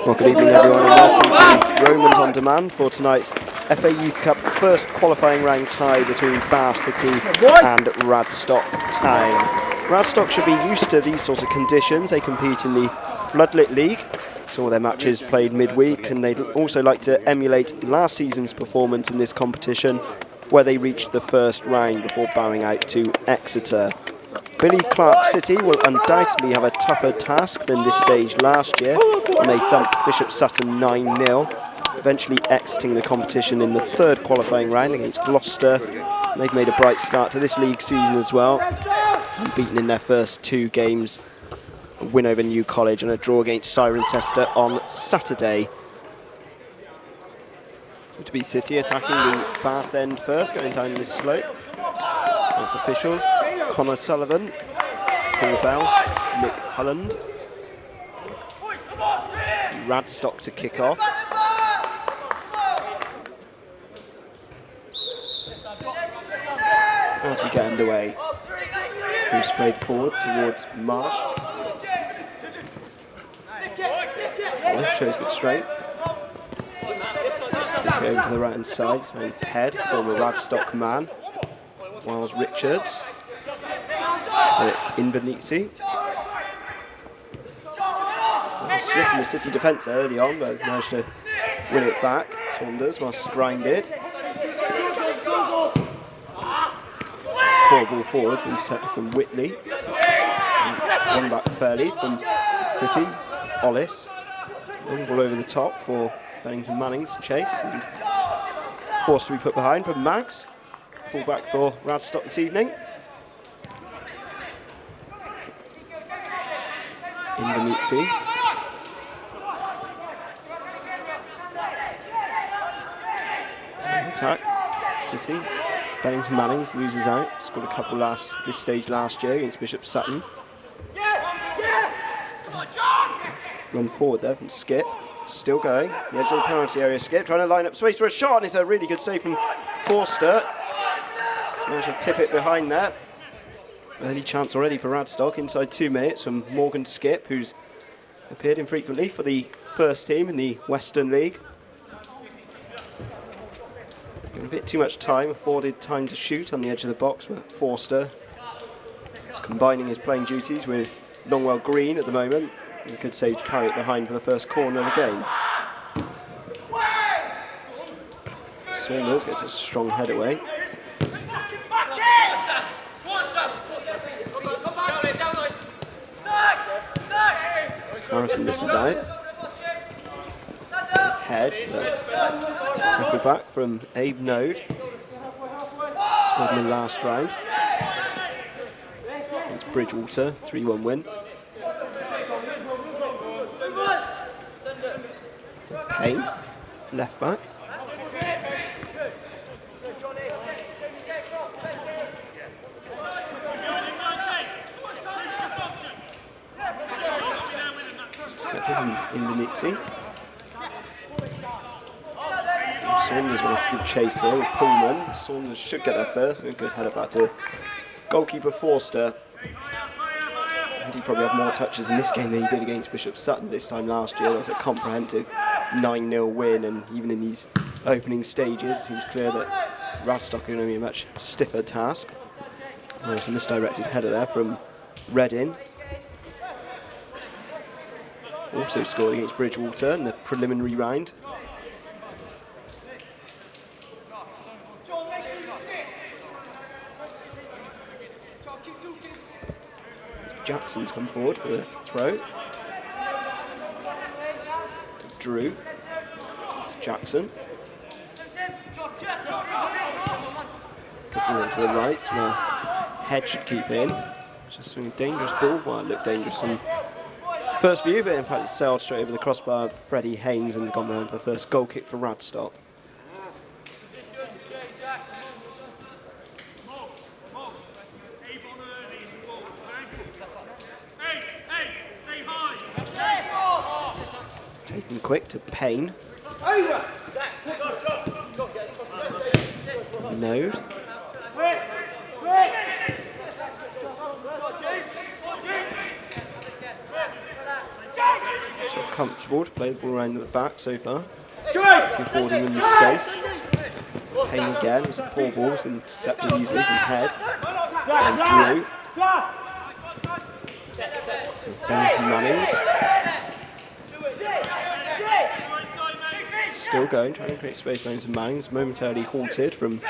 Well, good evening everyone and welcome to Romans on Demand for tonight's FA Youth Cup first qualifying round tie between Bath City and Radstock Town. Radstock should be used to these sorts of conditions. They compete in the Floodlit League, so all their matches played midweek, and they'd also like to emulate last season's performance in this competition where they reached the first round before bowing out to Exeter. Billy Clark City will undoubtedly have a tougher task than this stage last year when they thumped Bishop Sutton 9-0, eventually exiting the competition in the third qualifying round against Gloucester. And they've made a bright start to this league season as well, unbeaten in their first two games, a win over New College and a draw against Cirencester on Saturday. To be City attacking the Bath end first, going down this slope. As officials, Connor Sullivan, Paul Bell, Nick Hulland. Radstock to kick off. As we get underway, who's played forward towards Marsh. Well, shows good strength. Flick over to the right hand side, and Head, former Radstock man. Miles Richards. Invernizzi. There's a slip in the City defence early on, but managed to win it back. Saunders must grind it. Poor ball forwards and set from Whitley. One back fairly from City. Ollis. Long ball over the top for Bennington Manning's chase and forced to be put behind from Mags. Full back for Radstock this evening. Invernizzi. Attack. City. Bennington Mannings loses out. Scored a couple this stage last year against Bishop Sutton. Run forward there from Skip. Still going. The edge of the penalty area. Skip trying to line up space for a shot, and it's a really good save from Forster. Managed to tip it behind there. Early chance already for Radstock inside 2 minutes from Morgan Skip, who's appeared infrequently for the first team in the Western League. A bit too much time, afforded time to shoot on the edge of the box, but Forster is combining his playing duties with Longwell Green at the moment. And a good save to parry it behind for the first corner of the game. Saunders gets a strong head away. Harrison misses out. Head, tackle back from Abe Node. Scored in the last round. It's Bridgewater, 3-1 win. Payne, left back. From Invernizzi. Saunders will have to give chase here with Pullman. Saunders should get there first, and a good header back to goalkeeper Forster. He probably had more touches in this game than he did against Bishop Sutton this time last year. There was a comprehensive 9-0 win, and even in these opening stages, it seems clear that Radstock are going to be a much stiffer task. There's a misdirected header there from Reddin. Also scored against Bridgewater in the preliminary round. Jackson's come forward for the throw. To Drew. To Jackson. Putting it to the right where Head should keep in. Just swing a dangerous ball. Well, it looked dangerous from first view, but in fact it sailed straight over the crossbar of Freddie Haynes and gone round for the first goal kick for Radstock. Taken quick to Payne. Node. comfortable to play the ball around at the back so far. City affording them the space. Payne again, it's a poor ball, it's intercepted easily from Head. And Drew. And Bennington Mannings. Still going, trying to create space. Bennington Mannings momentarily halted from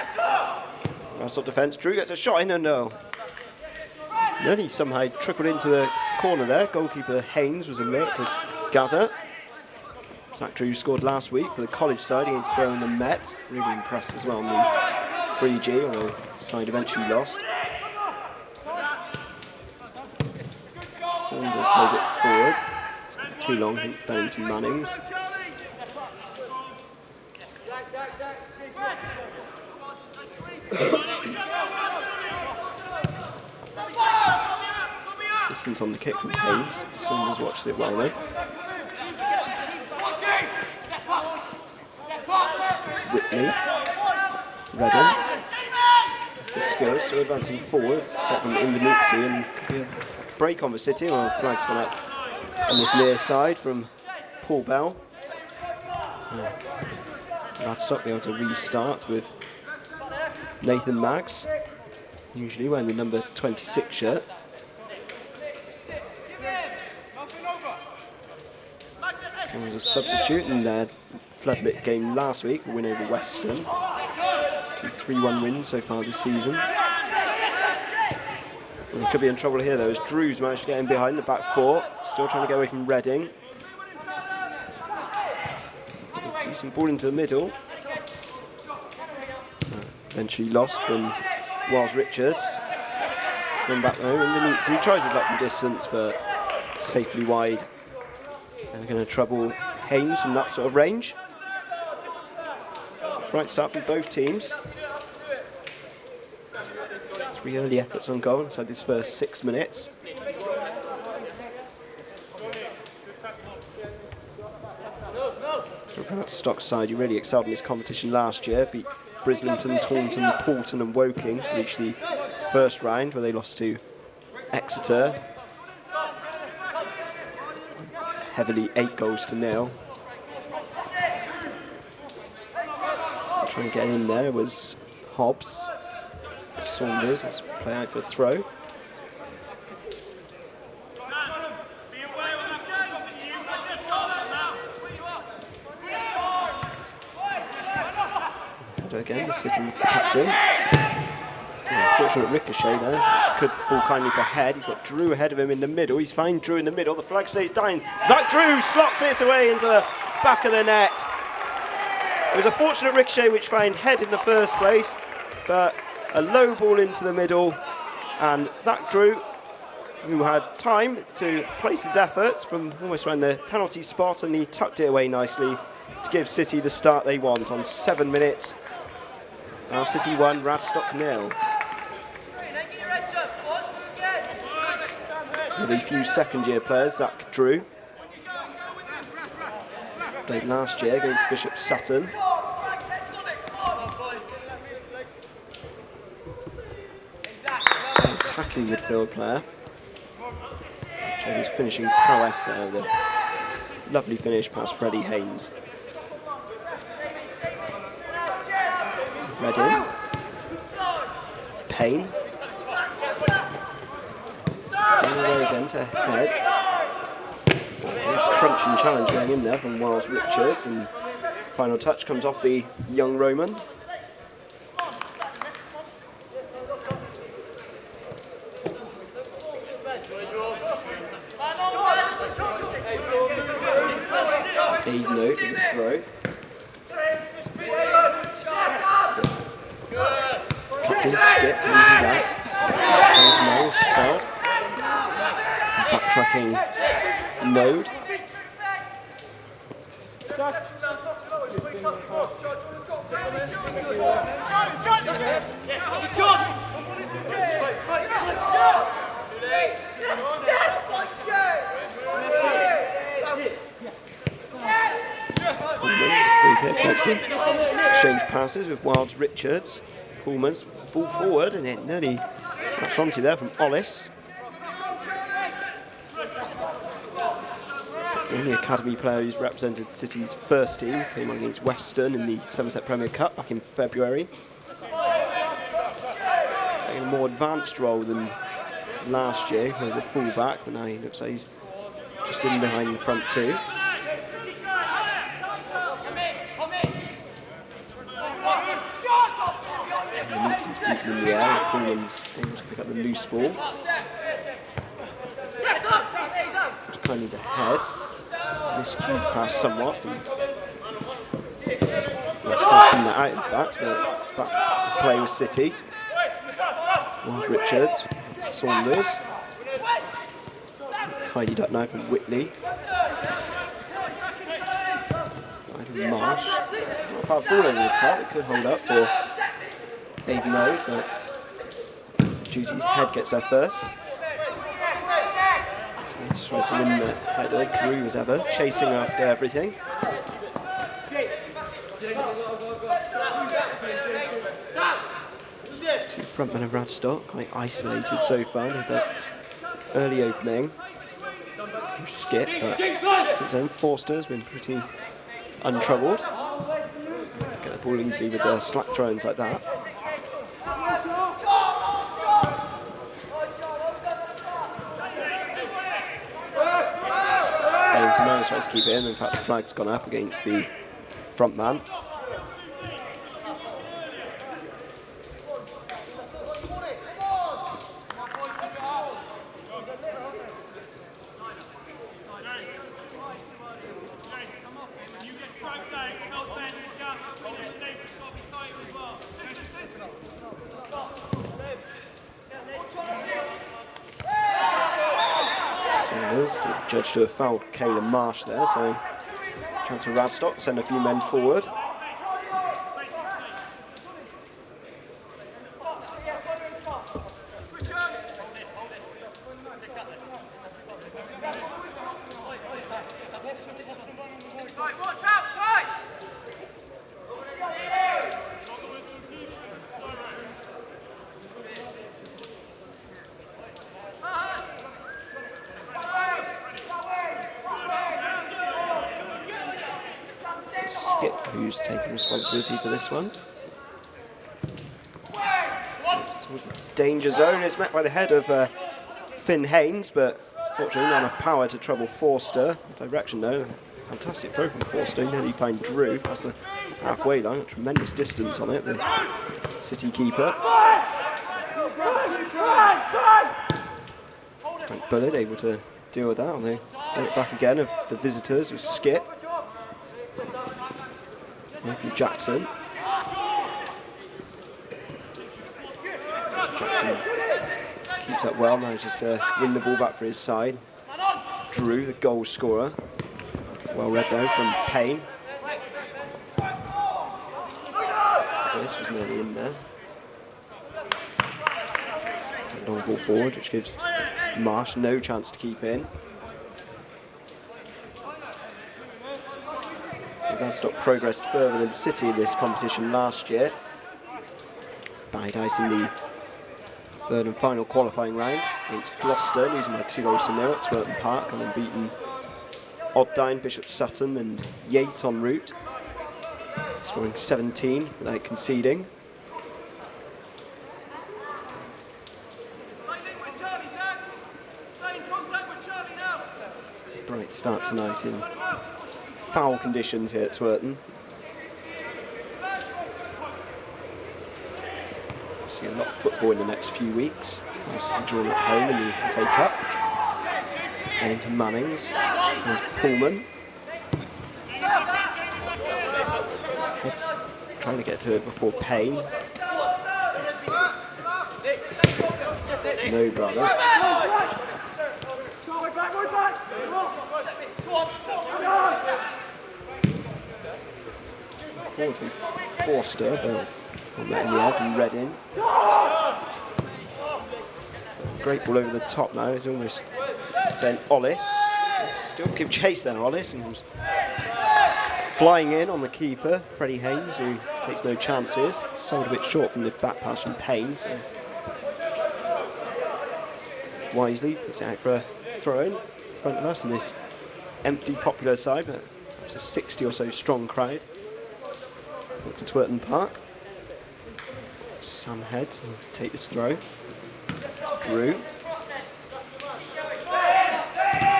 Radstock defence. Drew gets a shot in and no. Then he somehow trickled into the corner there. Goalkeeper Haynes was alert to gather. Zach Drew scored last week for the college side against Birmingham Met. Really impressed as well on the 3G, although the side eventually lost. Saunders plays it forward. It's been too long, I think, Bennington Mannings. Distance on the kick from Haynes. Saunders watches it well though. Whitney, Redding, good skills, still advancing forward, set from Invenuzzi, and could be a break on the City. Well, the flag's gone up on this near side from Paul Bell. Radstock be able to restart with Nathan Maggs, usually wearing the number 26 shirt. He was a substitute in their floodlit game last week, a win over Western. 2-3-1 wins so far this season. And they could be in trouble here though, as Drew's managed to get in behind the back four, still trying to get away from Redding. A decent ball into the middle. Eventually lost from Wiles Richards. Going back though, Invenuzzi tries his luck from distance, but safely wide. And we're going to trouble Haynes from that sort of range. Right start from both teams. 3 early efforts on goal inside this first 6 minutes. From Radstock side, he really excelled in this competition last year. Beat Brislington, Taunton, Paulton and Woking to reach the first round, where they lost to Exeter. Heavily 8-0. Trying to get in there was Hobbs. Saunders, let's play out for a throw. And again, the City captain. Unfortunate ricochet there, which could fall kindly for Head. He's got Drew ahead of him in the middle. He's fine, Drew in the middle. The flag stays down. Zach Drew slots it away into the back of the net. It was a fortunate ricochet which found Head in the first place, but a low ball into the middle, and Zach Drew, who had time to place his efforts from almost around the penalty spot, and he tucked it away nicely to give City the start they want on 7 minutes. Now City 1, Radstock 0. With a few second-year players, Zach Drew played last year against Bishop Sutton. An attacking midfield player. Showed his finishing prowess there, the lovely finish past Freddie Haynes. Redding. Payne. All the way again to Head. Crunching challenge going in there from Wiles Richards, and final touch comes off the young Roman. Aid note of this throw. Captain skip, loses out. There's Miles fouled. Backtracking Node. Free kick, let's see. Exchange passes with Wiles Richards. Pullman's ball forward, and it nearly latched onto there from Ollis. The only academy player who's represented City's first team, came on against Western in the Somerset Premier Cup back in February. Taking a more advanced role than last year as a full-back, but now he looks like he's just in behind the front two. Nixon's beaten in the air, Pullman's able to pick up the loose ball. Just kindly to head. Miscued pass somewhat. And I've seen that out in fact, but it's back to play with City. Miles Richards, Saunders. Tidied up now from Whitley. Marsh. Not a bad ball over the top, it could hold up for Abe Mode, but Duty's head gets there first. He tries to win the header. Drew as ever, chasing after everything. Two frontmen of Radstock, quite isolated so far. They had that early opening. Skip, but since then Forster's been pretty untroubled. Get the ball easily with the slack throw-ins like that. Tomorrow tries to keep it in. In fact, the flag's gone up against the front man. Judged to have fouled Kayla Marsh there, so chance for Radstock, send a few men forward. Skip, who's taken responsibility for this one. Towards the danger zone, it's met by the head of Finn Haynes, but fortunately not enough power to trouble Forster. Direction though, fantastic throw from Forster, nearly find Drew past the halfway line, a tremendous distance on it, the City keeper. Frank Bullard able to deal with that, although it back again of the visitors with Skip. From Jackson. Jackson keeps that well, manages to win the ball back for his side. Drew, the goal scorer. Well read though from Payne. This was nearly in there. Long ball forward, which gives Marsh no chance to keep in. Radstock progressed further than City in this competition last year. Buried out in the third and final qualifying round against Gloucester, losing by 2 goals to 0 at Twerton Park, and then beaten Oddyne, Bishop Sutton and Yates en route, scoring 17 without conceding. Bright start tonight in foul conditions here at Twerton. See a lot of football in the next few weeks. City drawn at home in the FA Cup. Heading to Mannings. There's Pullman. Heads trying to get to it before Payne. No, brother. Forward from Forster, but on that in the air from Reading. Great ball over the top now. He's almost saying Ollis. Still give chase there, Ollis. And comes flying in on the keeper, Freddie Haynes, who takes no chances. Sold a bit short from the back pass from Payne. So wisely puts it out for a throw in front of us, and this empty popular side, but it's a 60 or so strong crowd. Next to Twerton Park. Sam Head to take this throw. Drew.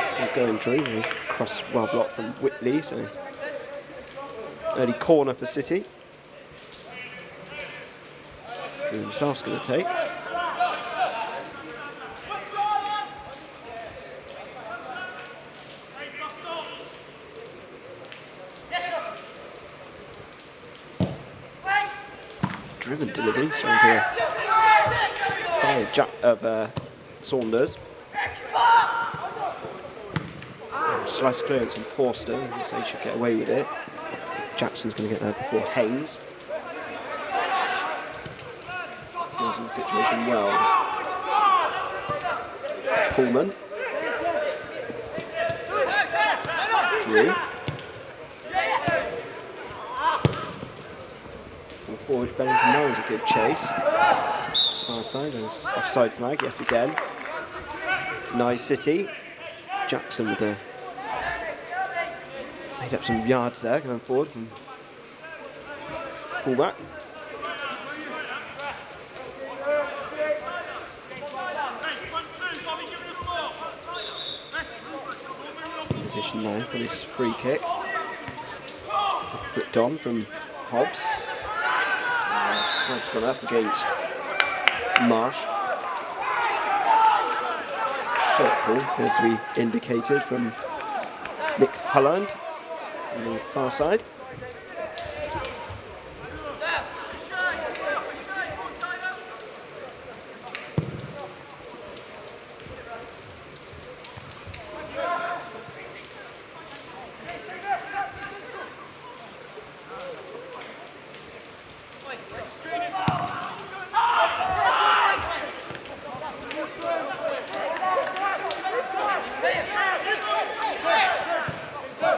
Still going Drew. He's cross well blocked from Whitley, so early corner for City. Drew himself's going to take. Driven delivery, trying to fire Saunders. Slice clearance from Forster, so he should get away with it. Jackson's going to get there before Haynes. Deals with the situation well. Pullman. Drew. Forward, Bennington Moran's a good chase. Far side, there's offside flag, yes again. Denies City. Jackson with the... made up some yards there, going forward from fullback. Position now for this free kick. Flicked on from Hobbs. Flag's gone up against Marsh. Short ball, as we indicated, from Nick Holland on the far side.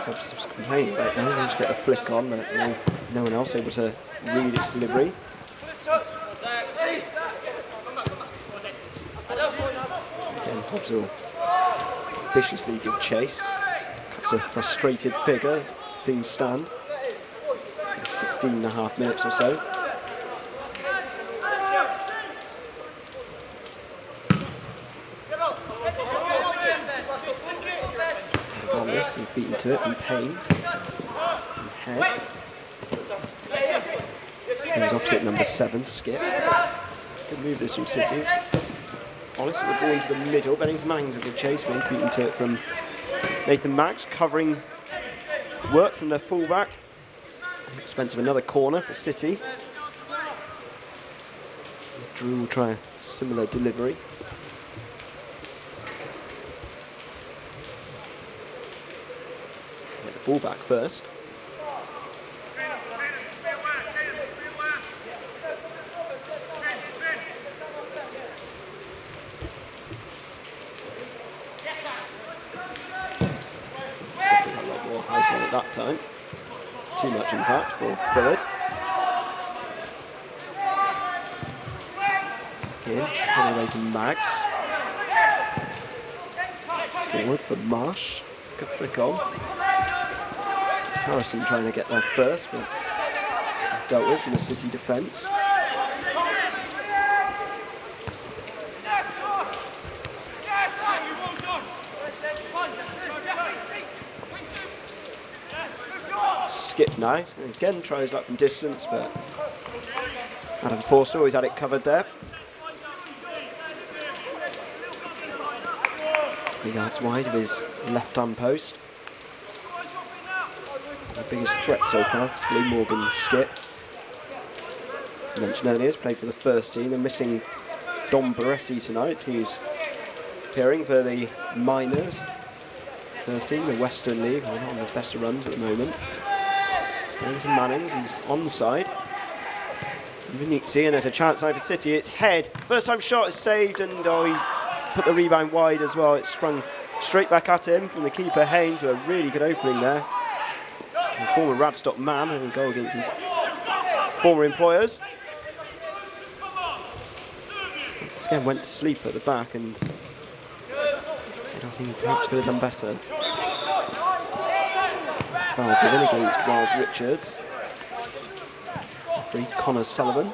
Hobbs complaining about that. They just get a flick on, but no one else able to read its delivery. Again, Hobbs will viciously give chase. Cuts a frustrated figure as things stand. 16.5 minutes or so. He's beaten to it from Payne. From Head. He's opposite number 7, Skip. Good move this from City. Hollis with the ball into the middle. Bennington Manning's a good chase, but he's beaten to it from Nathan Max, covering work from their fullback. At the expense of another corner for City. Drew will try a similar delivery. Ball back first. Definitely a lot more ice on it that time. Too much, in fact, for Billard. Again, heading away from Mags. Forward for Marsh. Good flick on. Harrison trying to get there first, but dealt with from the City defence. Skip now, and again tries luck from distance, but Adam Forster always had it covered there. 3 yards wide of his left-hand post. The biggest threat so far, possibly Morgan Skip. I mentioned earlier, he's played for the first team. They're missing Dom Baresi tonight, who's appearing for the minors. First team, the Western League. They're not on the best of runs at the moment. Bennington Mannings, he's onside. Vinizzi, and there's a chance now for City. It's Head. First time shot is saved, and he's put the rebound wide as well. It's sprung straight back at him from the keeper Haynes, with a really good opening there. A former Radstock man, and a goal against his former employers. This again went to sleep at the back, and I don't think he perhaps could have done better. Foul given against Miles Richards. Referee Connor Sullivan.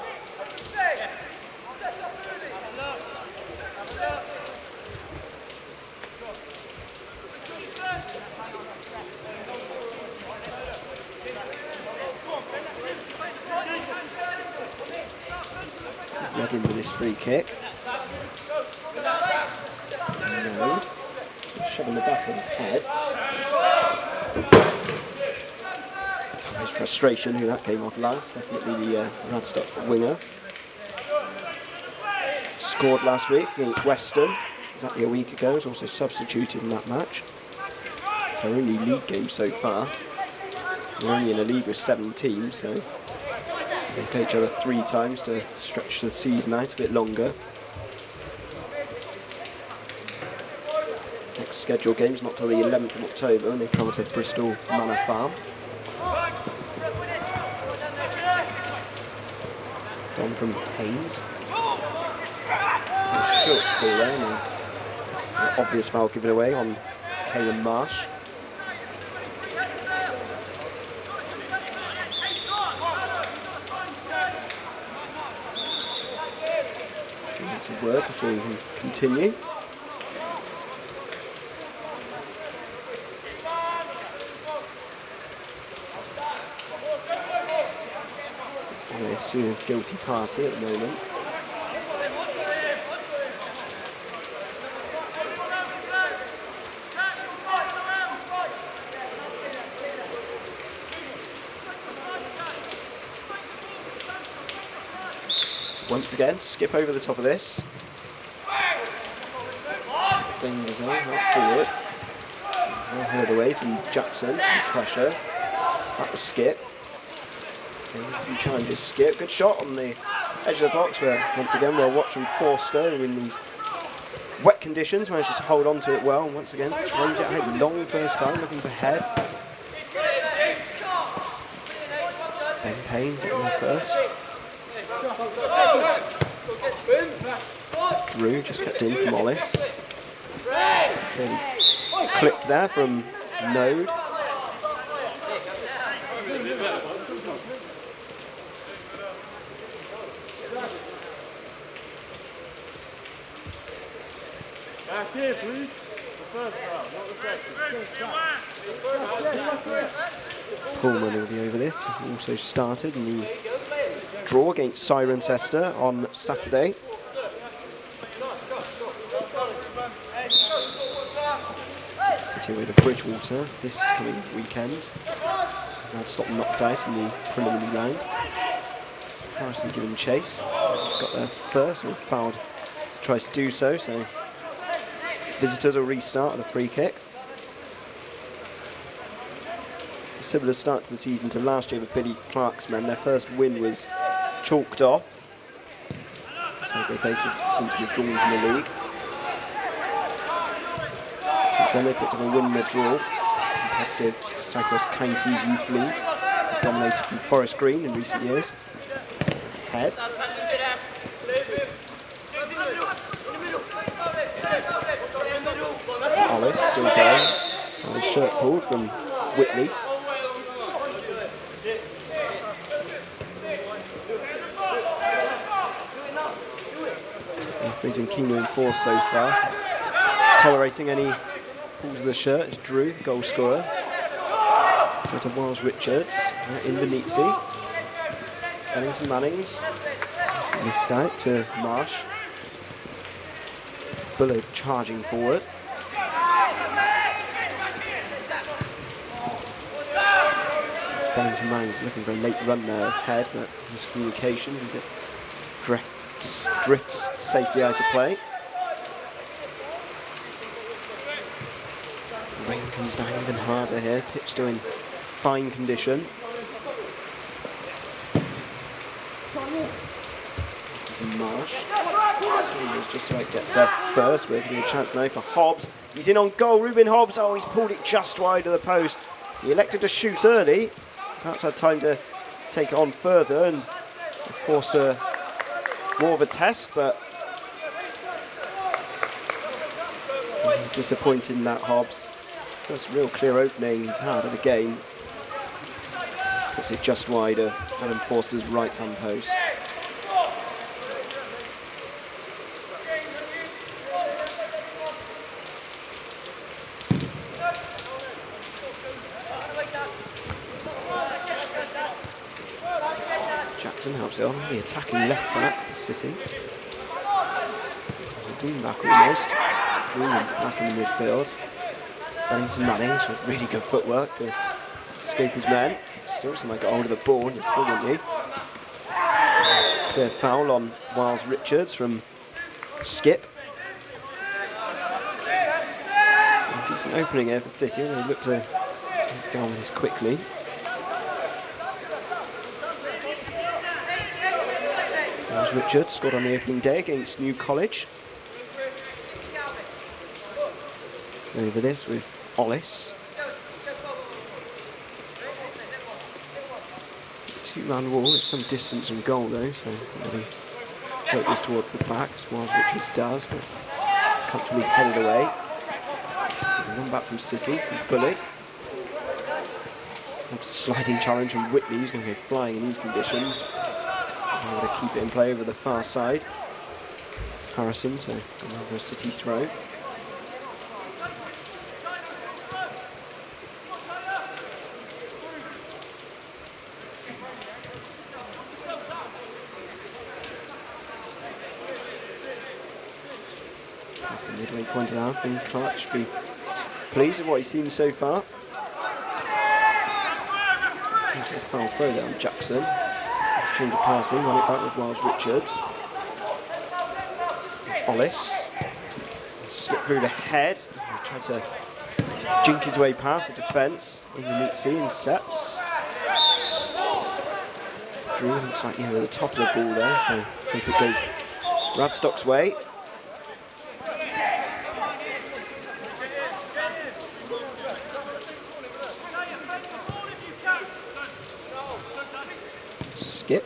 Led in with this free kick. No. Shoving the back of the head. His frustration, who that came off last. Definitely the Radstock winger. Scored last week against Western, exactly a week ago. Was also substituted in that match. It's their only league game so far. They're only in a league with 7 teams, so they play each other 3 times to stretch the season out a bit longer. Next scheduled game's not till the 11th of October when they come to Bristol Manor Farm. Don from Haynes. A short pull there, and an obvious foul given away on Caelan Marsh. That's a word before we can continue. A guilty party at the moment. Once again, skip over the top of this. Danger zone, not forward. Well held away from Jackson, pressure. That was Skip. He challenges Skip. Good shot on the edge of the box, where once again we'll watch from Forster, who in these wet conditions manages to hold on to it well, and once again throws it out long first time, looking for head. Ben Payne getting there first. Drew just kept in from Ollis. Clearly clipped there from Node. Back here, please. The first round, not the second. Pullman will be over this. Also started in the draw against Cirencester on Saturday. City away to Bridgewater this coming weekend. Radstock knocked out in the preliminary round. Harrison given chase. He's got there first and fouled to try to do so. So visitors will restart with a free kick. It's a similar start to the season to last year with Billy Clark's men. Their first win was chalked off. So they face it since withdrawn from the league. Since then they picked up a win and a draw. Competitive South West Counties Youth League. Dominated from Forest Green in recent years. Head. Ollis still going. His shirt pulled from Whitley. He's been keen to enforce so far. Tolerating any pulls of the shirt is Drew, the goal scorer. So to Miles Richards, in Venezia. Bennington Mannings missed out to Marsh. Bullard charging forward. Bennington Mannings looking for a late run there ahead, but miscommunication as it drifts safely out of play. The rain comes down even harder here. Pitch still in fine condition. Marsh. Swingers just about gets there first, but it'll be a chance now for Hobbs. He's in on goal, Ruben Hobbs. Oh, he's pulled it just wide of the post. He elected to shoot early. Perhaps had time to take it on further and forced more of a test, but disappointed in that Hobbs. First real clear opening he's had of the game. Puts it just wide of Adam Forster's right-hand post. Jackson helps it on, the attacking left back for City. Green back almost. Drewman's back in the midfield. Bennington Manning, so really good footwork to escape his men. Still somehow got hold of the ball, just brilliantly. Clear foul on Wiles Richards from Skip. A decent opening here for City, and they look to go on with this quickly. Wiles Richards scored on the opening day against New College. Over this with Ollis. Two-man wall, there's some distance from goal though, so maybe float this towards the back, as Wiles Richards does, but comfortably headed away. One back from City, from Bullard. A sliding challenge from Whitley, who's going to go flying in these conditions. Able to keep it in play over the far side. It's Harrison, so another City throw. That's the midway point of the half, and Clark should be pleased with what he's seen so far. There's a foul throw there on Jackson. He's change of passing, run it back with Wiles Richards. Ollis. Slip through the head. He tried to jink his way past the defence. Ingenizzi intercepts. Drew looks like over the top of the ball there, so I think it goes Radstock's way. Skip.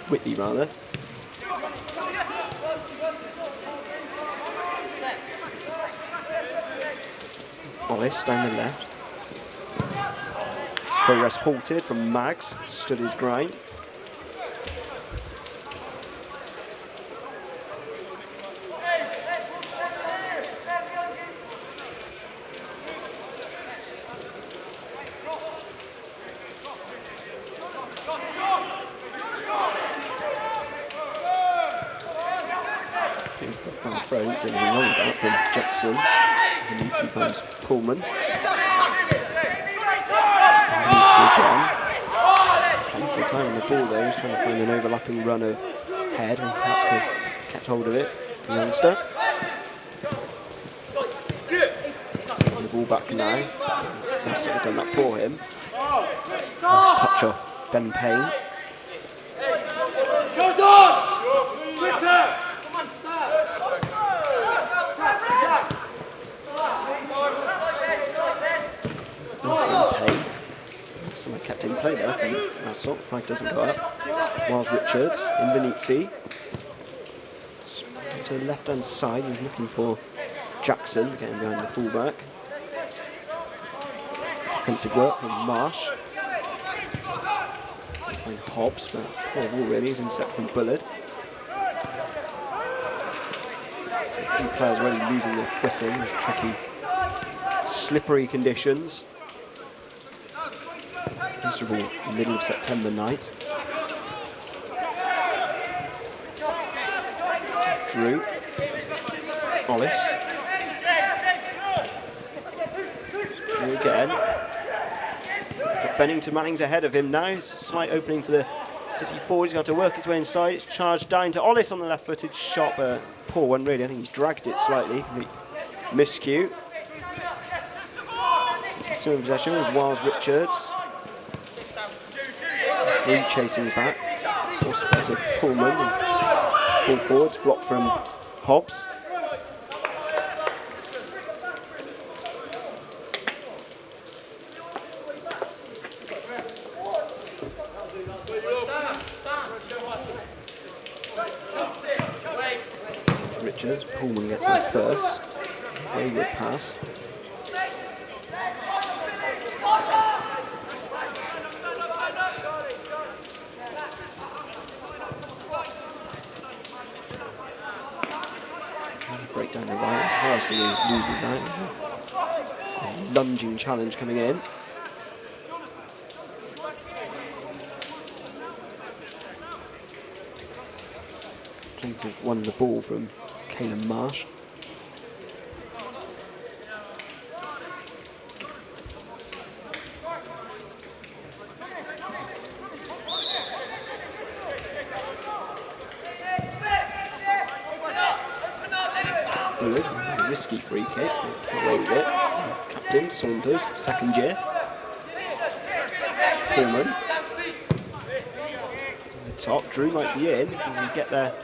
Whitley rather. Ollis down the left. Progress halted from Maggs, stood his grind. Far throw, didn't see anything wrong with that from Jackson. Ingenizzi finds Pullman. Ingenizzi again. Plenty of time on the ball though, he's trying to find an overlapping run of head and perhaps could have kept hold of it, the youngster. The ball back now. Radstock have done that for him. Nice touch off Ben Payne. Someone kept in play there from Radstock. Flag doesn't go up. Wiles Richards, Ingenizzi. To the left hand side, he's looking for Jackson, getting behind the fullback. Defensive work from Marsh. Behind Hobbs, but poor ball really, he's intercepted from Bullard. So a few players already losing their footing, these tricky, slippery conditions. Miserable middle of September night. Drew. Ollis. Drew again. Got Bennington Manning's ahead of him now. Slight opening for the City forward. He's got to work his way inside. It's charged down to Ollis on the left-footed shot. Poor one really. I think he's dragged it slightly. Miscue. City still in possession with Wiles Richards. Drew chasing back, forced to play to Pullman, ball forwards, blocked from Hobbs. Richards, Pullman gets in first, wayward pass. straight down the right. It's Harrison who loses out. A lunging challenge coming in. Plaintiff won the ball from Caleb Marsh. Bullard, a risky free kick, but got away with it. Captain Saunders, second year. Pullman. The top, Drew might be in. He can get there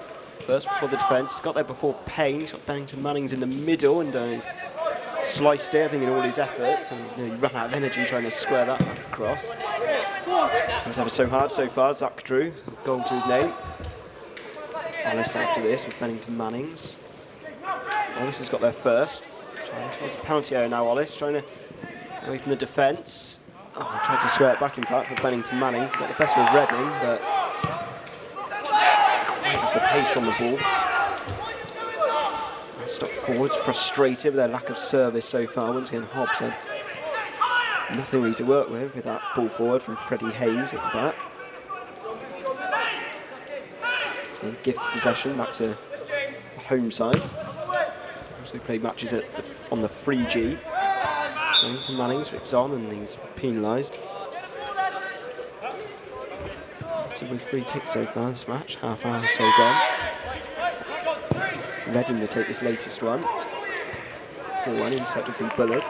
first before the defence. He's got there before Payne. He's got Bennington Mannings in the middle and he's sliced it, I think, in all his efforts. And he ran out of energy trying to square that back across. Don't have it so hard so far. Zach Drew, goal to his name. Alice after this with Bennington Mannings. Wallace has got there first. Trying towards the penalty area now, Wallace. Trying to away from the defence. Oh, tried to square it back, in fact, for Bennington Mannings. Got the best with Reading, but quite have the pace on the ball. Stop forwards, frustrated with their lack of service so far. Once again, Hobbs had nothing really to work with that ball forward from Freddie Haynes at the back. So gift possession back to the home side. Also played matches on the 3G. Bennington Mannings, it's on and he's penalised. So with free kicks so far this match, half hour so gone. Reading to take this latest one. Poor one, intercepted from Bullard.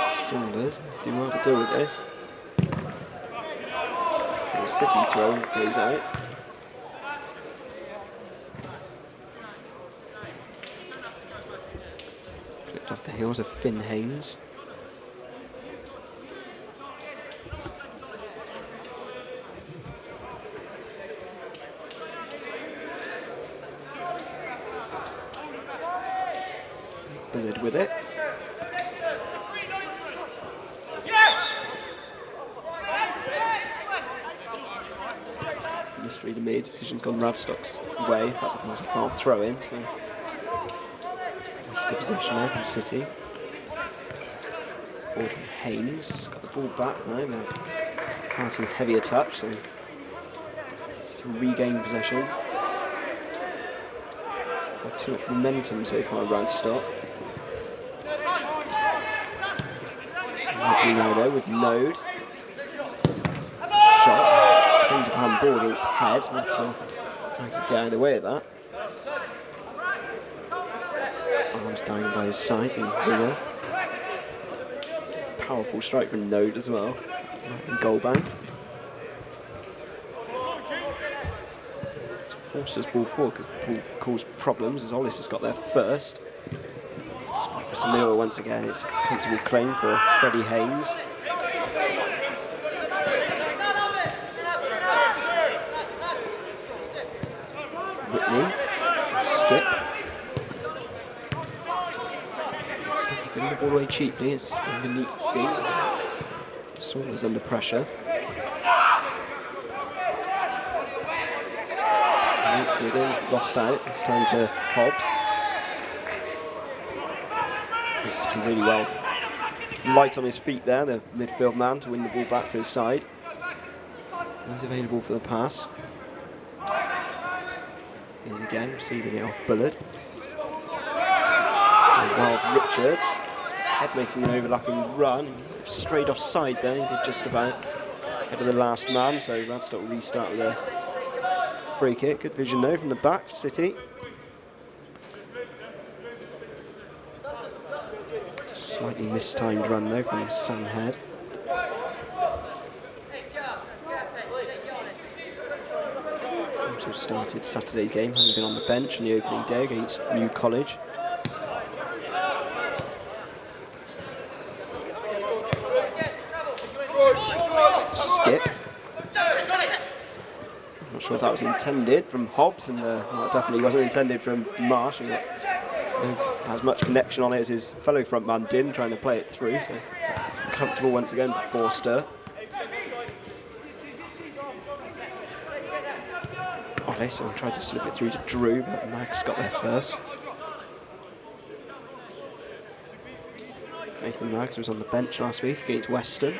Saunders doing well to deal with this. The City throw goes out. Clipped off the heels of Finn Haynes. Bullard with it. Mystery to me, decision's gone Radstock's way. In fact, I think it was a foul throw in, so lost the possession there from City. Forward from Haynes, got the ball back now, but far too heavy a touch, so just to regain possession. Got too much momentum so far, Radstock. Might do now though with Node. Shot. Claims of handball against head. Not sure I could get either way of that. Arms dying by his side, the winger. Powerful strike from Node as well. And goal bang. Forster's ball forward could cause problems as Ollis has got there first. Samira once again, it's a comfortable claim for Freddie Haynes. Whitney, skip. It's getting the ball away cheaply, it's in the neat seat. Saunders under pressure. Neat again, lost out, it's time to Hobbs. He's done really well. Light on his feet there, the midfield man, to win the ball back for his side. He's available for the pass. He's again receiving it off Bullard. And Miles Richards, head making an overlapping run. Straight offside there, he did just about. Ahead of the last man, so Radstock will restart with a free kick. Good vision though from the back, City. Slightly mistimed run though from Sam Head. Also started Saturday's game, having been on the bench on the opening day against New College. Skip. I'm not sure if that was intended from Hobbs, and well, it definitely wasn't intended from Marsh. He got as much connection on it as his fellow frontman did, trying to play it through. So comfortable once again for Forster. Ollis tried to slip it through to Drew, but Mags got there first. Nathan Mags was on the bench last week against Western.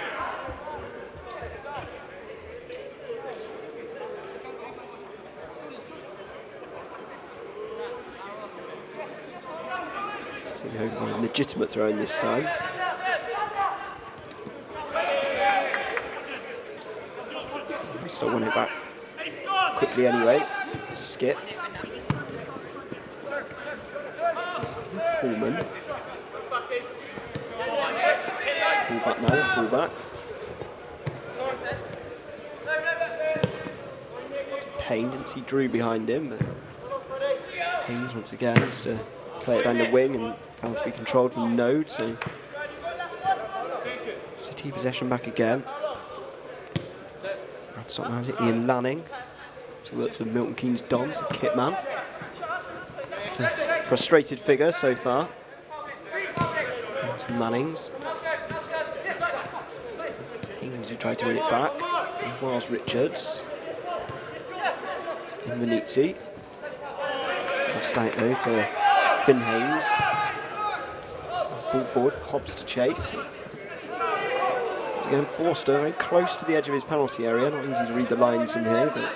A legitimate throw in this time. Still won it back quickly anyway. Skip. Pullman. Full back now, full back. Payne, didn't see Drew behind him, but Haynes once again has to play it down the wing and found to be controlled from Node, so City possession back again. Radstock manager Ian Lanning, who works for Milton Keynes Dons, a kit man. It's a frustrated figure so far. And Mannings. Haynes who tried to win it back. And Wiles Richards. Invenizzi. Lost out though to Finn Haynes. Ball forward for Hobbs to chase. Once again, Forster very close to the edge of his penalty area. Not easy to read the lines from here, but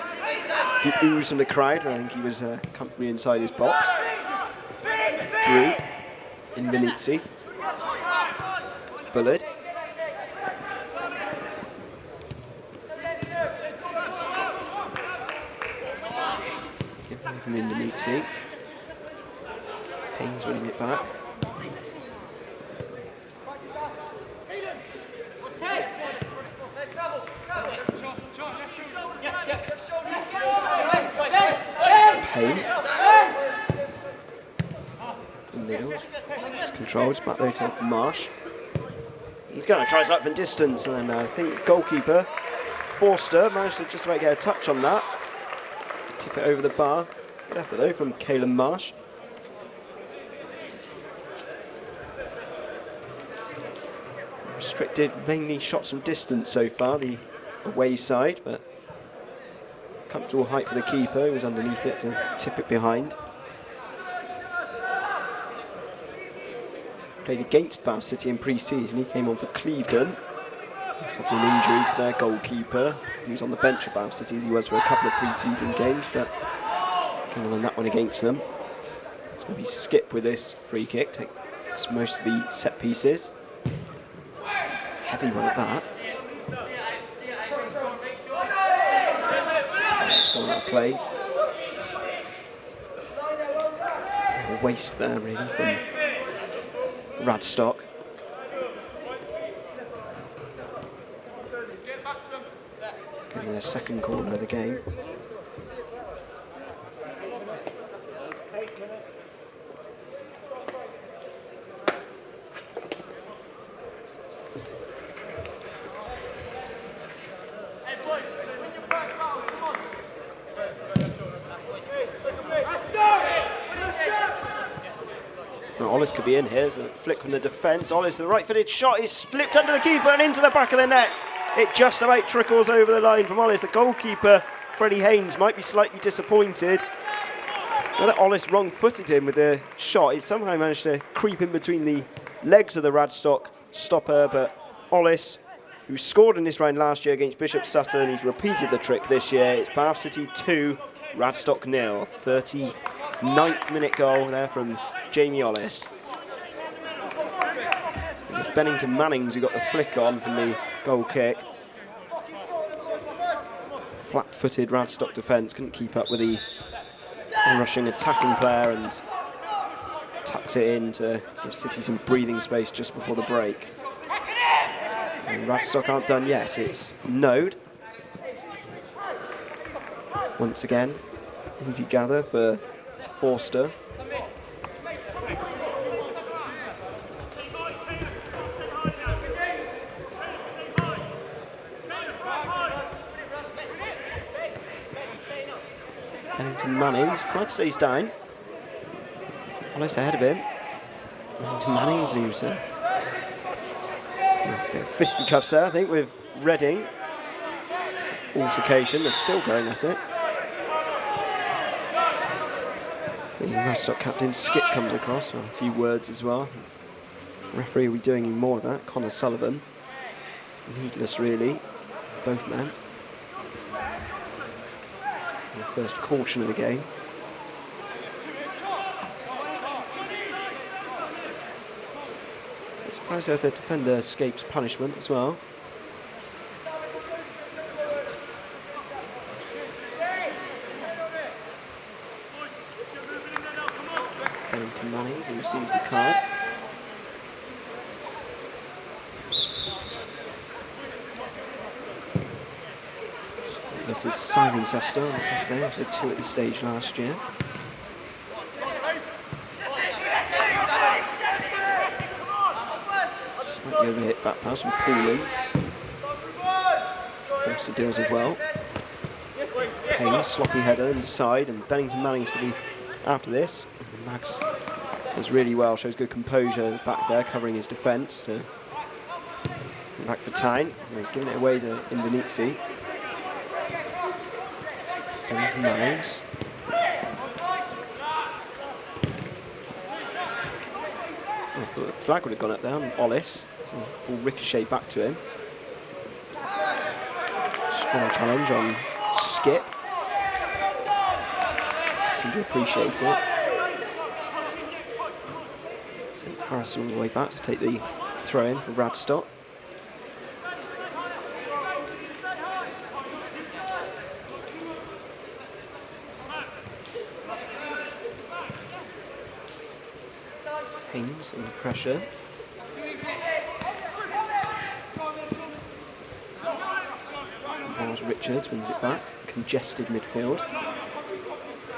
the ooze from the crowd. I think he was comfortably inside his box. Drew, Invenizzi. Bullard. Give him from Invenizzi. Haynes winning it back. Payne. The middle. It's controlled. It's back there to Marsh. He's going to try to from distance, and I think goalkeeper Forster managed to just about get a touch on that. Tip it over the bar. Good effort though from Caelan Marsh. Restricted mainly shots from distance so far, the away side, but comfortable height for the keeper who was underneath it to tip it behind. Played against Bath City in pre-season. He came on for Clevedon. He suffered an injury to their goalkeeper. He was on the bench at Bath City as he was for a couple of pre-season games, but came on in that one against them. It's going to be Skip with this free kick. Takes most of the set pieces. Heavy one at that. It's gone out of play. A waste there really from Radstock. Getting their second corner of the game. Ollis could be in here, so a flick from the defence. Ollis, the right-footed shot is slipped under the keeper and into the back of the net. It just about trickles over the line from Ollis. The goalkeeper, Freddie Haynes, might be slightly disappointed. Whether Ollis wrong-footed him with the shot, he somehow managed to creep in between the legs of the Radstock stopper, but Ollis, who scored in this round last year against Bishop Sutton, he's repeated the trick this year. It's Bath City 2, Radstock 0. 39th minute goal there from Jamie Ollis. It's Bennington Mannings who got the flick on from the goal kick. Flat-footed Radstock defence couldn't keep up with the rushing attacking player and tucks it in to give City some breathing space just before the break. And Radstock aren't done yet. It's Node. Once again, easy gather for Forster. Bennington Mannings, flag stays down. Hollis ahead of him. Bennington Mannings, who's a bit of fisticuffs there, I think, with Reading. Altercation, they're still going at it. The Radstock captain Skip comes across with a few words as well. Referee will be doing any more of that. Connor Sullivan. Needless, really, both men. And the first caution of the game. I'm surprised if the defender escapes punishment as well. Bennington Mannings, who receives the card. Versus Cirencester on Saturday, also 2 at the stage last year. Slightly overhit back pass from Pullman. Forster deals as well. Payne, sloppy header inside, and Bennington Manning's going to be after this. Max does really well, shows good composure back there, covering his defence to back for Tyne. He's giving it away to Invernizzi. Bennington Mannings. I thought the flag would have gone up there on Ollis. So ball ricochet back to him. Strong challenge on Skip. Seem to appreciate it. Sent Harrison all the way back to take the throw in for Radstock. Haynes under pressure. Miles Richards wins it back. Congested midfield.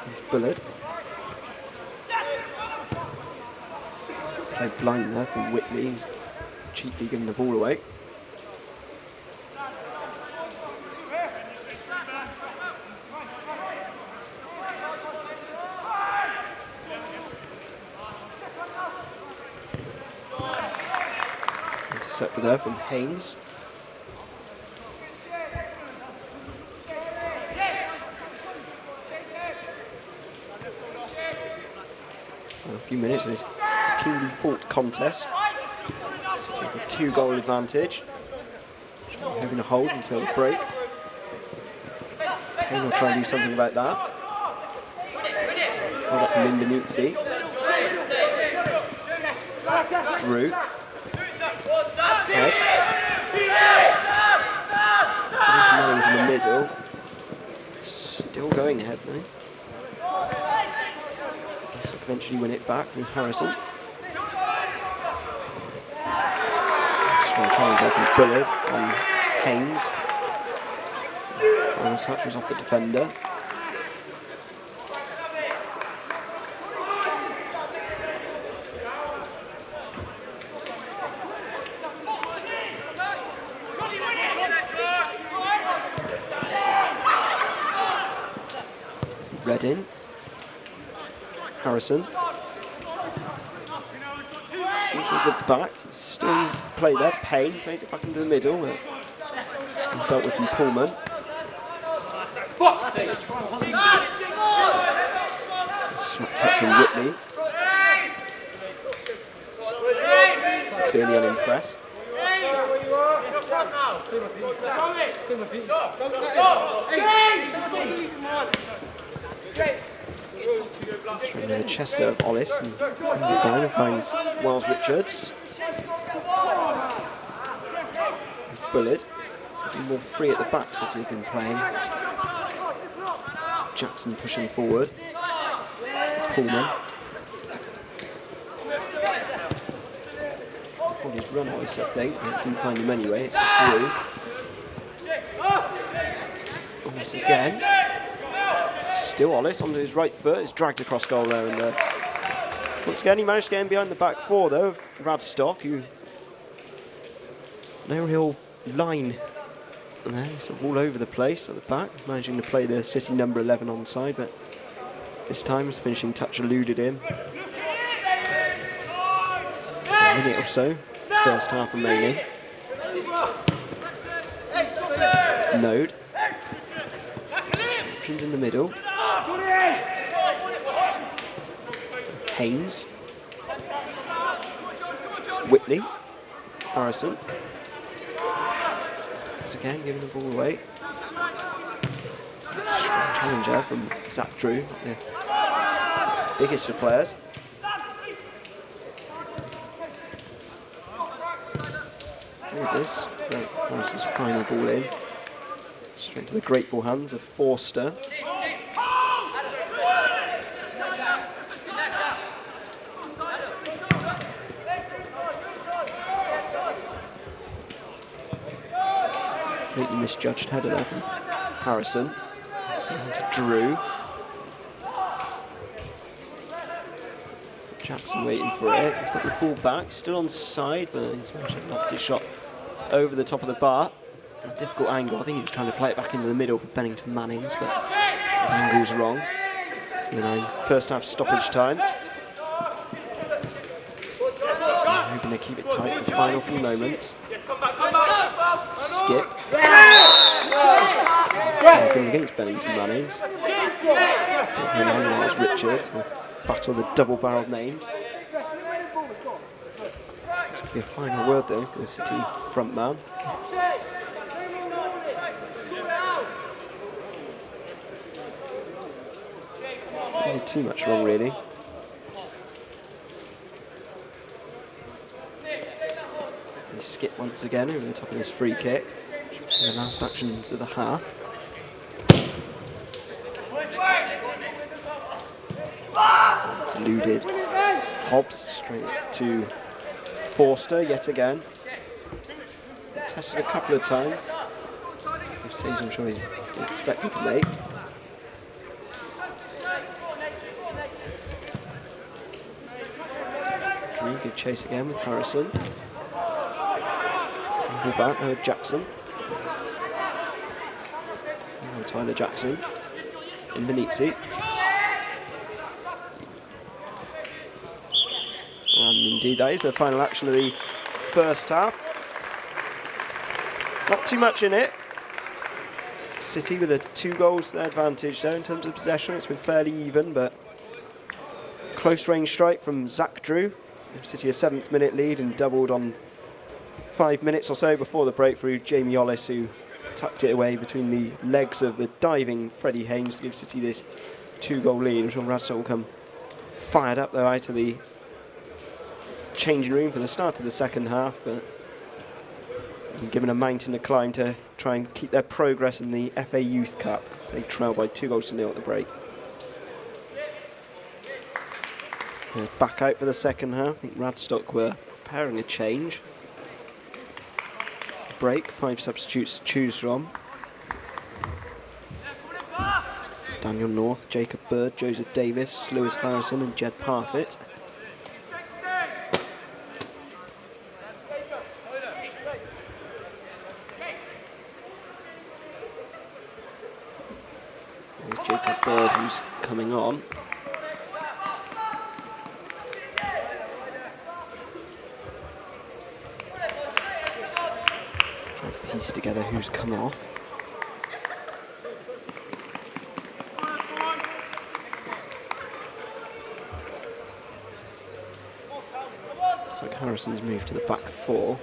And Bullard. Played blind there from Whitley. He's cheaply giving the ball away. Intercepted there from Haynes. A few minutes of this keenly fought contest. City with a 2-goal advantage. Hoping to hold until the break. Payne will try and do something about that. Hold up from Invernizzi. Drew. Head. Bennington Mannings in the middle. Still going ahead now. So eventually win it back with Harrison. Strong challenge there from Bullard on Haynes. Final touch was off the defender. Reading. Harrison. Towards the back. Still in play there. Payne plays it back into the middle. Dealt with from Pullman. Smack touch from Whitley. Clearly unimpressed. Straight into the chest there of Ollis and brings it down and finds Miles Richards. Bullard. Something more free at the back since he's been playing. Jackson pushing forward. Pullman. Well, he's run Ollis, I think. Didn't find him anyway. It's Drew. Ollis again. Still Ollis onto his right foot. It's dragged across goal there. And once again, he managed to get in behind the back four, though, of Radstock, who no real line there, sort of all over the place at the back, managing to play the City number 11 onside, but this time his finishing touch eluded him. A minute or so, first half remaining. Node. Options in the middle. Haynes. Whitley. Harrison. Once again, giving the ball away. Strong challenger from Zach Drew, the biggest of players. Look at this. Harrison's final ball in. Straight to the grateful hands of Forster. Completely misjudged header there from Harrison. So on to Drew. Jackson waiting for it. He's got the ball back, still on side, but he's managed to knock his shot over the top of the bar. A difficult angle. I think he was trying to play it back into the middle for Bennington Mannings, but his angle's wrong. It's been first half stoppage time. I'm hoping to keep it tight for the final few moments. Skip. Going against Bennington Mannings. Him and Miles Richards. The battle of the double-barreled names. This could be a final word though for the City front man. Not did too much wrong really. He skipped once again over the top of this free kick. The last actions of the half. It's eluded. Hobbs straight to Forster yet again. Tested a couple of times. Saves I'm sure he expected to make. Drew good chase again with Harrison. Ball back now with Jackson. Now Tyler Jackson. In Benizzi. And indeed that is the final action of the first half. Not too much in it. City with a 2 goals to their advantage though in terms of possession. It's been fairly even, but close range strike from Zach Drew. City a 7th minute lead and doubled on 5 minutes or so before the breakthrough. Jamie Ollis, who tucked it away between the legs of the diving Freddie Haynes to give City this 2-goal lead. I'm sure Radstock will come fired up though out of the changing room for the start of the second half, but given a mountain to climb to try and keep their progress in the FA Youth Cup. So they trail by 2-0 at the break. They're back out for the second half. I think Radstock were preparing a change. Break, 5 substitutes to choose from. Daniel North, Jacob Bird, Joseph Davis, Lewis Harrison and Jed Parfitt. There's Jacob Bird who's coming on. Trying to piece together who's come off. Looks like Harrison's moved to the back 4.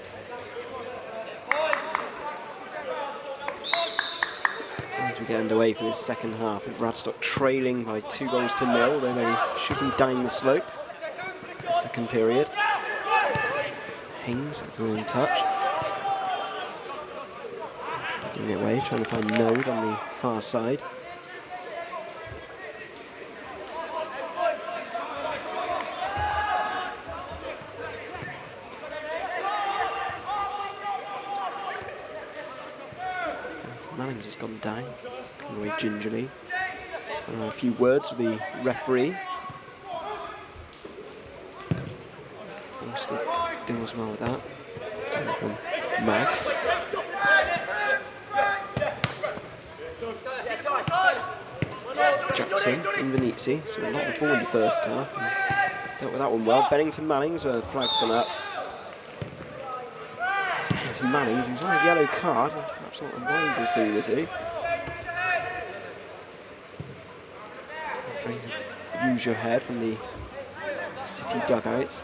As we get underway for this second half, with Radstock trailing by 2-0, then they're shooting down the slope. The second period. Haynes is in touch. Getting it away, trying to find Node on the far side. Mannings has gone down, coming away gingerly. A few words with the referee. Forster deals well with that. Coming from Max. Jackson, Invernizzi, so a lot of the ball in the first half. Dealt with that one well. Bennington Mannings, where the flag's gone up. Bennington Mannings, he's on a yellow card, perhaps not the wisest thing to do. Use your head from the City dugout.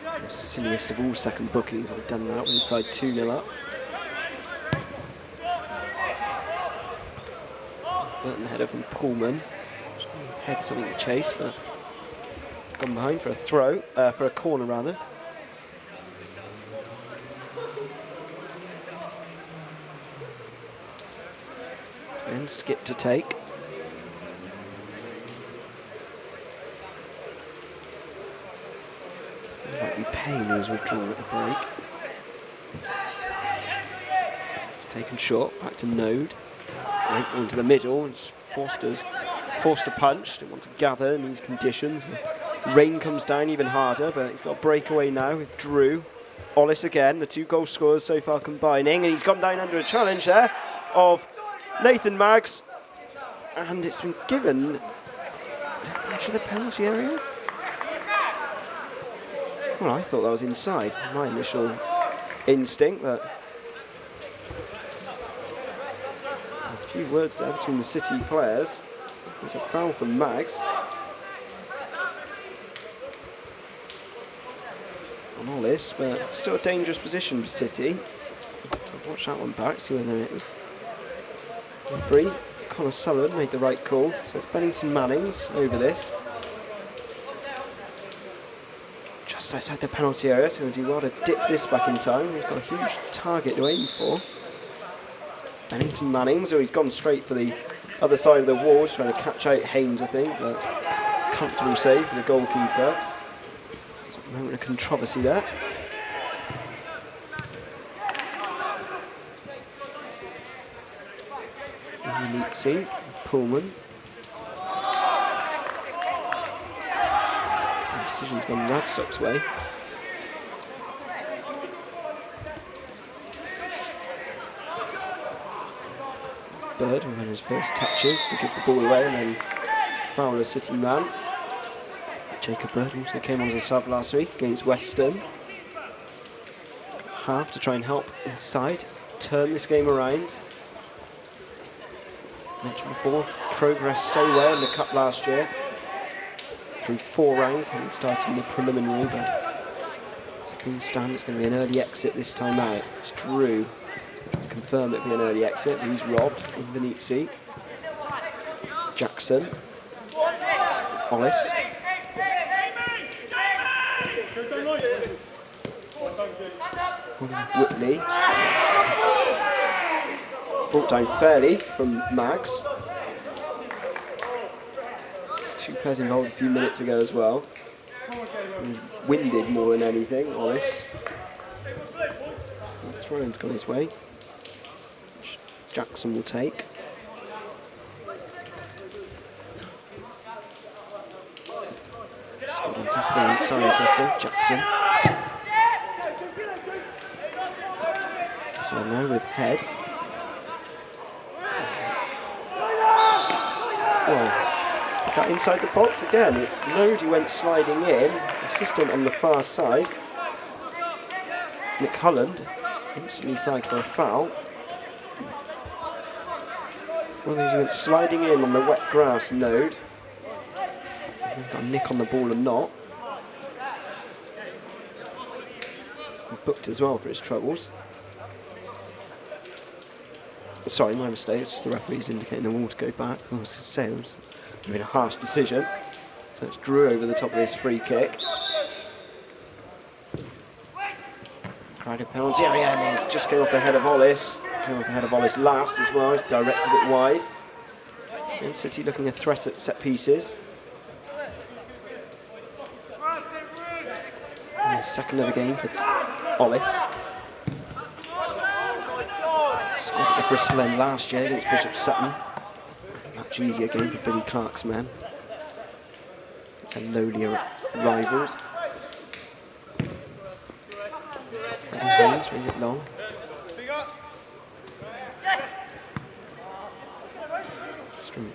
The silliest of all second bookings have done that with the side 2-0 up. Burton header from Pullman. Head something to chase, but gone behind for a throw, for a corner rather. And skip to take. It might be Payne who's withdrawn at the break. Taken short, back to Node. Great ball into the middle, and forced a punch. Didn't want to gather in these conditions. The rain comes down even harder, but he's got a breakaway now with Drew. Ollis again, the 2 goal scorers so far combining, and he's gone down under a challenge there of Nathan Maggs, and it's been given to the edge of the penalty area. Well, I thought that was inside, my initial instinct, but a few words there between the City players. It's a foul from Maggs. On Ollis, but still a dangerous position for City. I'll watch that one back, see whether it was referee. Connor Sullivan made the right call, so it's Bennington Mannings over this. Just outside the penalty area, so he'll do well to dip this back in time. He's got a huge target to aim for. Bennington Mannings, so he's gone straight for the other side of the wall, trying to catch out Haynes, I think, but comfortable save for the goalkeeper. There's a moment of controversy there. Invernizzi, Pullman. The decision's gone Radstock's way. Bird will win his first touches to give the ball away and then foul a City man. Jacob Bird also came on as a sub last week against Western. Half to try and help his side turn this game around. Mentioned before, progressed so well in the Cup last year. Through 4 rounds, having started in the preliminary, but as things stand, it's going to be an early exit this time out. It's Drew. Confirm it'll be an early exit, but he's robbed. Invernizzi. Jackson. Ollis. Whitley. Brought down fairly from Maggs. 2 players involved a few minutes ago as well. Winded more than anything, Ollis. The throw-in's gone his way. Jackson will take. Scored on Saturday against Cirencester, Jackson. So now with head. Well, is that inside the box again? It's Node who went sliding in. Assistant on the far side. Nick Holland instantly flagged for a foul. One of those who went sliding in on the wet grass, Node. Got a nick on the ball or not. And booked as well for his troubles. Sorry, my mistake. It's just the referee's indicating the wall to go back. I was going to say it was a harsh decision. So it's Drew over the top of this free kick. Crowded penalty area, and he just came off the head of Ollis. Came off the head of Ollis last as well. He's directed it wide. And City looking a threat at set pieces. And the second of the game for Ollis. Scored at the Bristol end last year against Bishop Sutton. Much easier game for Billy Clark's men. It's a lowlier rivals. Freddie Haynes, raise it long. It's from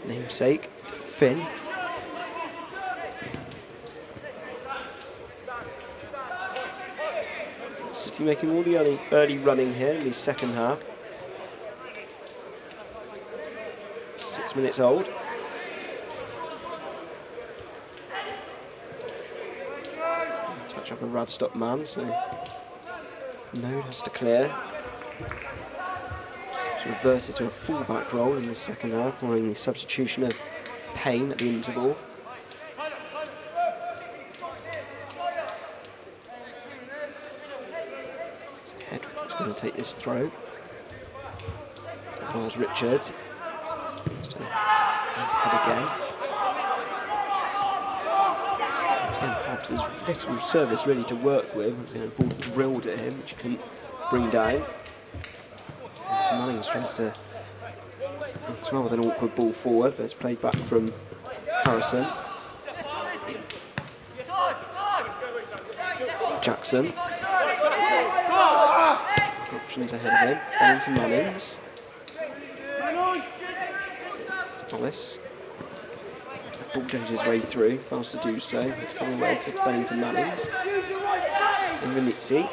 namesake, Finn. City making all the early running here in the second half. 6 minutes old. Touch up a Radstock man, so Node has to clear. It's reverted to a fullback role in the second half, following the substitution of Payne at the interval. Edwards going to take this throw. Miles Richards. Just head again. Again, Hobbs has little service really to work with. Ball drilled at him, which he couldn't bring down. And Mannings tries to. It's rather an awkward ball forward, but it's played back from Harrison. Jackson. Options ahead of him. And into Mannings. Hollis. Bulldozes his way through, fast to do so. It's coming away to Bennington Mannings. And Vinizzi.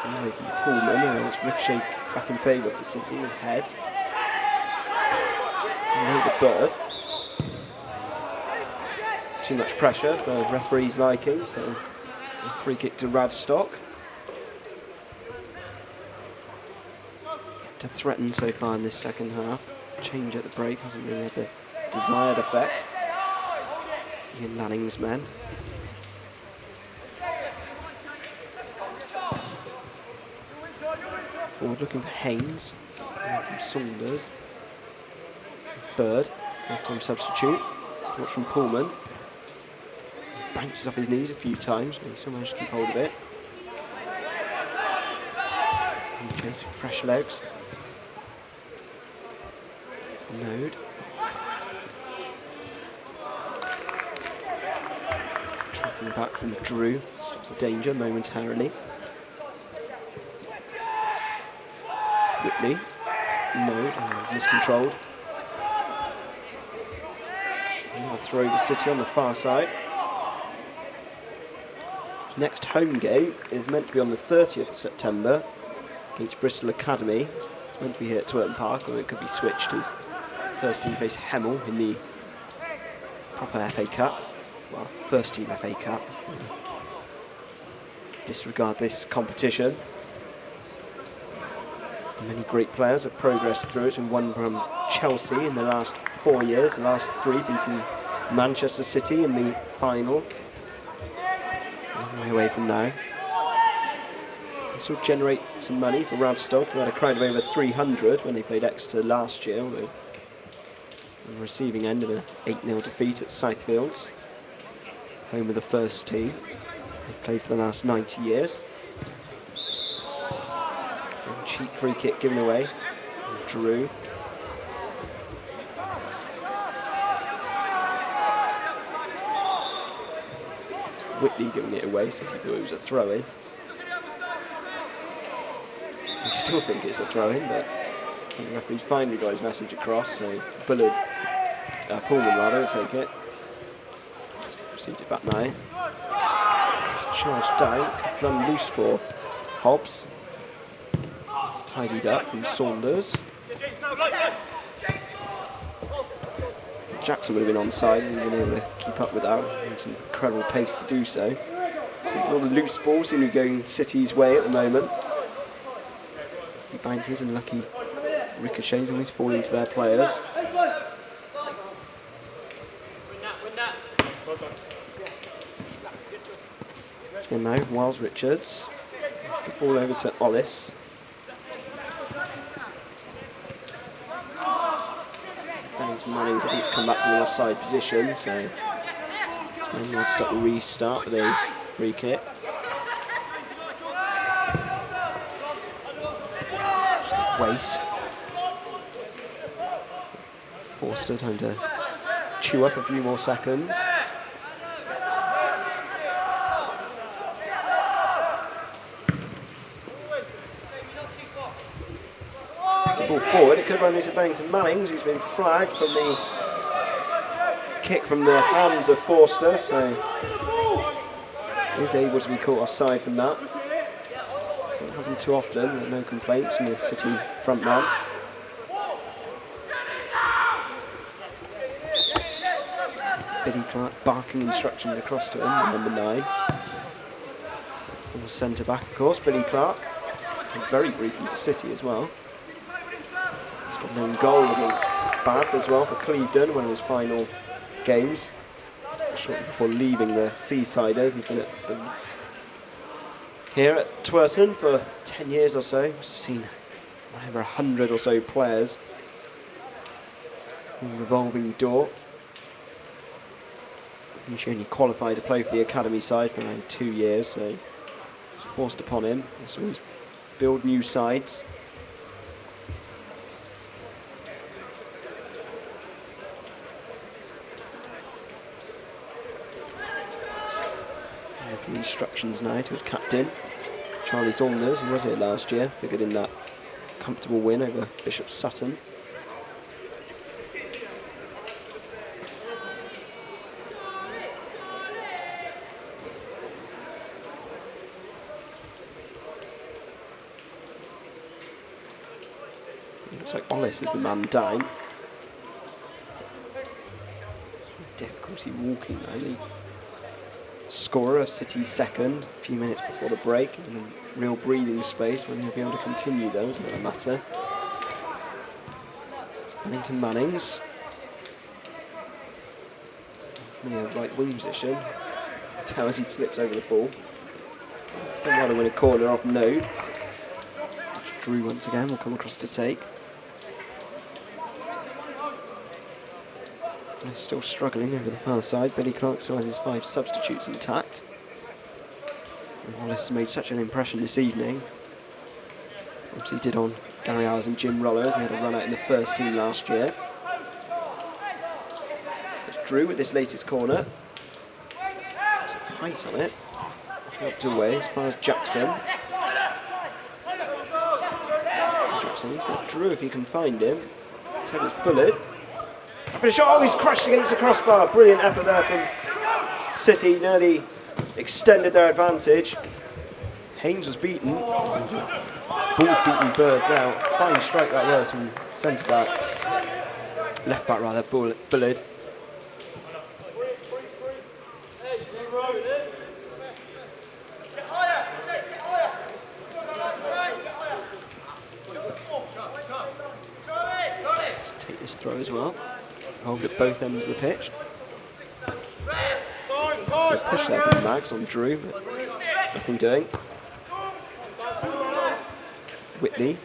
Coming away from Pullman, and it's ricochet back in favour for City with head. And over Bird. Too much pressure for referee's liking, so a free kick to Radstock. To threaten so far in this second half. Change at the break hasn't really had the desired effect. Ian Lanning's men. Forward looking for Haynes. From Saunders. Bird, half-time substitute. Watch from Pullman. Bounces off his knees a few times, but he still managed to keep hold of it. And chase fresh legs. Node. Tracking back from Drew. Stops the danger momentarily. Whitley. Node. Miscontrolled. Another throw to City on the far side. Next home game is meant to be on the 30th of September against Bristol Academy. It's meant to be here at Twerton Park, although it could be switched as first team face Hemel in the proper FA Cup. Well, first team FA Cup. Disregard this competition. Many great players have progressed through it and won from Chelsea in the last 4 years, the last 3 beating Manchester City in the final. A long way away from now. This will generate some money for Radstock, who had a crowd of over 300 when they played Exeter last year, although on the receiving end of an 8-0 defeat at Southfields, home of the first team. They've played for the last 90 years. And cheap free kick given away. And Drew. Whitley giving it away. City thought it was a throw-in. We still think it's a throw-in, but the referee's finally got his message across, so Pullman rather will take it. Received it back now. It's charged down, run loose for Hobbs. Tidied up from Saunders. Jackson would have been onside and been able to keep up with that. Had some incredible pace to do so. So all the loose balls seem to be going City's way at the moment. He bounces and lucky ricochets always falling to their players. And now Miles Richards. Good ball over to Ollis. Bennington Mannings, I think, it's come back from an offside position, so it's going to stop the restart with a free kick. Waste. Forster time to chew up a few more seconds. It's a ball forward. It could run into Bennington Mannings, who's been flagged from the kick from the hands of Forster, so is able to be caught offside from that. Don't happen too often, but no complaints from the City front man. Billy Clark barking instructions across to him, the number 9. And centre back, of course, Billy Clark. And very briefly for City as well. He's got an own goal against Bath as well for Clevedon, one of his final games. Shortly before leaving the Seasiders, he's been here at Twerton for 10 years or so. Must have seen over 100 or so players. A revolving door. He only qualified to play for the academy side for around 2 years, so it's forced upon him. He's always build new sides. A few instructions now to his captain, Charlie Saunders, who was here last year, figured in that comfortable win over Bishop Sutton. Looks like Ollis is the man down. Difficulty walking now. The scorer of City's second, a few minutes before the break, and then real breathing space. Whether he'll be able to continue though is another matter. It's Bennington Mannings. In a right wing position. Tell as he slips over the ball. He's done well to win a corner off Node. Drew once again will come across to take. They're still struggling over the far side. Billy Clark still has his 5 substitutes intact. And Wallace made such an impression this evening. Obviously he did on Gary Hours and Jim Rollers. He had a run out in the first team last year. It's Drew with this latest corner. There's a height on it. Helped away as far as Jackson. Jackson, he's got Drew if he can find him. Take his bullet. Finish. Oh, he's crashed against the crossbar. Brilliant effort there from City. Nearly extended their advantage. Haynes was beaten. Ball's beaten Bird there. Fine strike that was from centre back. Left back rather, Bullard. Let's take this throw as well. Hold at both ends of the pitch. A push there from Mags on Drew, but nothing doing. Whitney.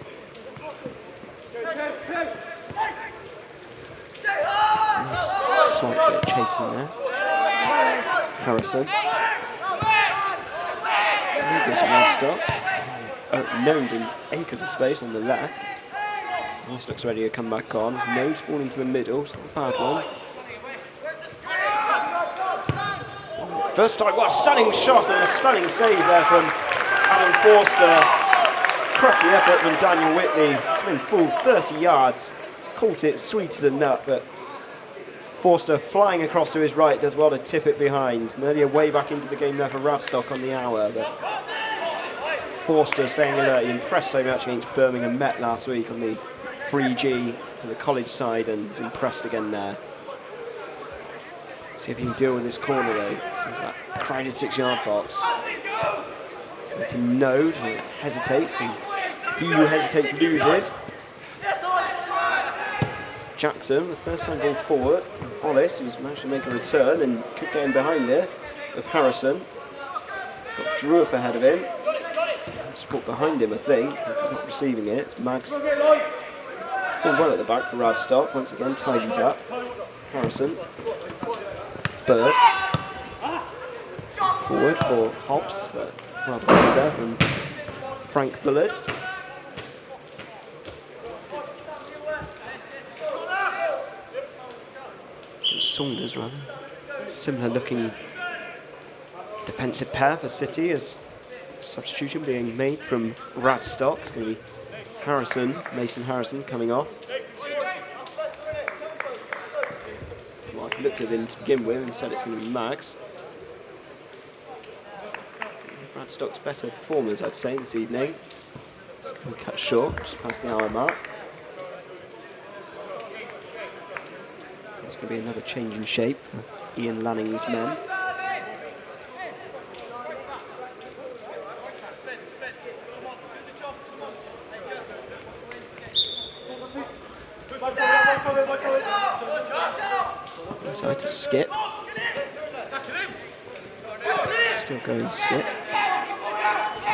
Nice slight bit of chasing there. Harrison. There's Radstock. Node in acres of space on the left. Radstock's ready to come back on. Node's ball into the middle. It's not a bad one. First time, what a stunning shot and a stunning save there from Adam Forster. Cracky effort from Daniel Whitney. It's been full 30 yards. Caught it sweet as a nut, but Forster flying across to his right does well to tip it behind. Nearly a way back into the game there for Radstock on the hour, but Forster staying alert. He impressed so much against Birmingham Met last week on the 3G for the college side, and is impressed again there. See if he can deal with this corner though. It's into that crowded 6-yard box. To Node, who hesitates, and he who hesitates loses. Jackson, the first time ball forward. Hollis, who's managed to make a return and could get in behind there of Harrison. Got Drew up ahead of him. Support behind him, I think. He's not receiving it. It's Mags. Full well at the back for Radstock. Once again, tidies up. Harrison. Bird. Forward for Hobbs, but well played there from Frank Bullard. Saunders run. Similar looking defensive pair for City as substitution being made from Radstock. It's going to be Mason Harrison coming off. Well, I looked at him to begin with and said it's going to be Mags. Radstock's better performers, I'd say, this evening. It's going to be cut short, just past the hour mark. There's going to be another change in shape for Ian Lanning's men. Inside to Skip. Still going Skip.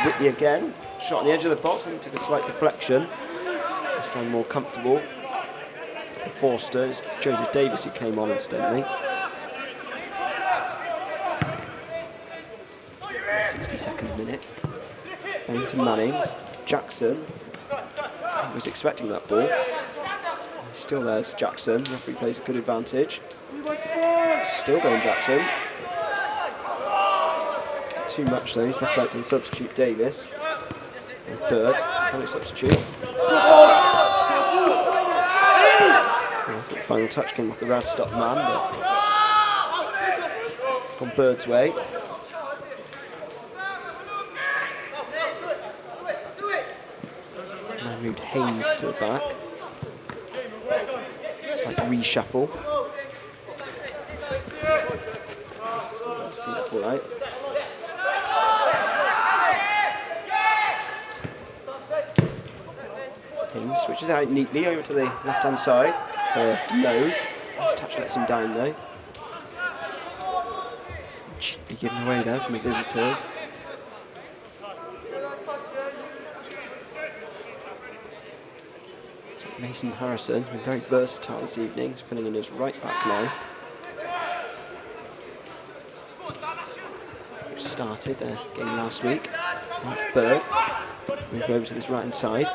Whitley again. Shot on the edge of the box. I think took a slight deflection. This time more comfortable for Forster. It's Joseph Davis who came on incidentally. 62nd minute. Going to Mannings. Jackson. He was expecting that ball. Still there's Jackson. Referee plays a good advantage. Still going Jackson. Too much though. He's passed out to the substitute Davis. And Bird, fellow substitute. I think the final touch came off the Radstock man, but gone Bird's way. Now moved Haynes to the back. It's like a reshuffle. See that ball out. Haynes switches out neatly over to the left-hand side for Node. First touch lets him down though. Cheaply given away there from the visitors. So Mason Harrison, been very versatile this evening. He's filling in as right back now. Started their game last week. Bird moved over to this right hand side.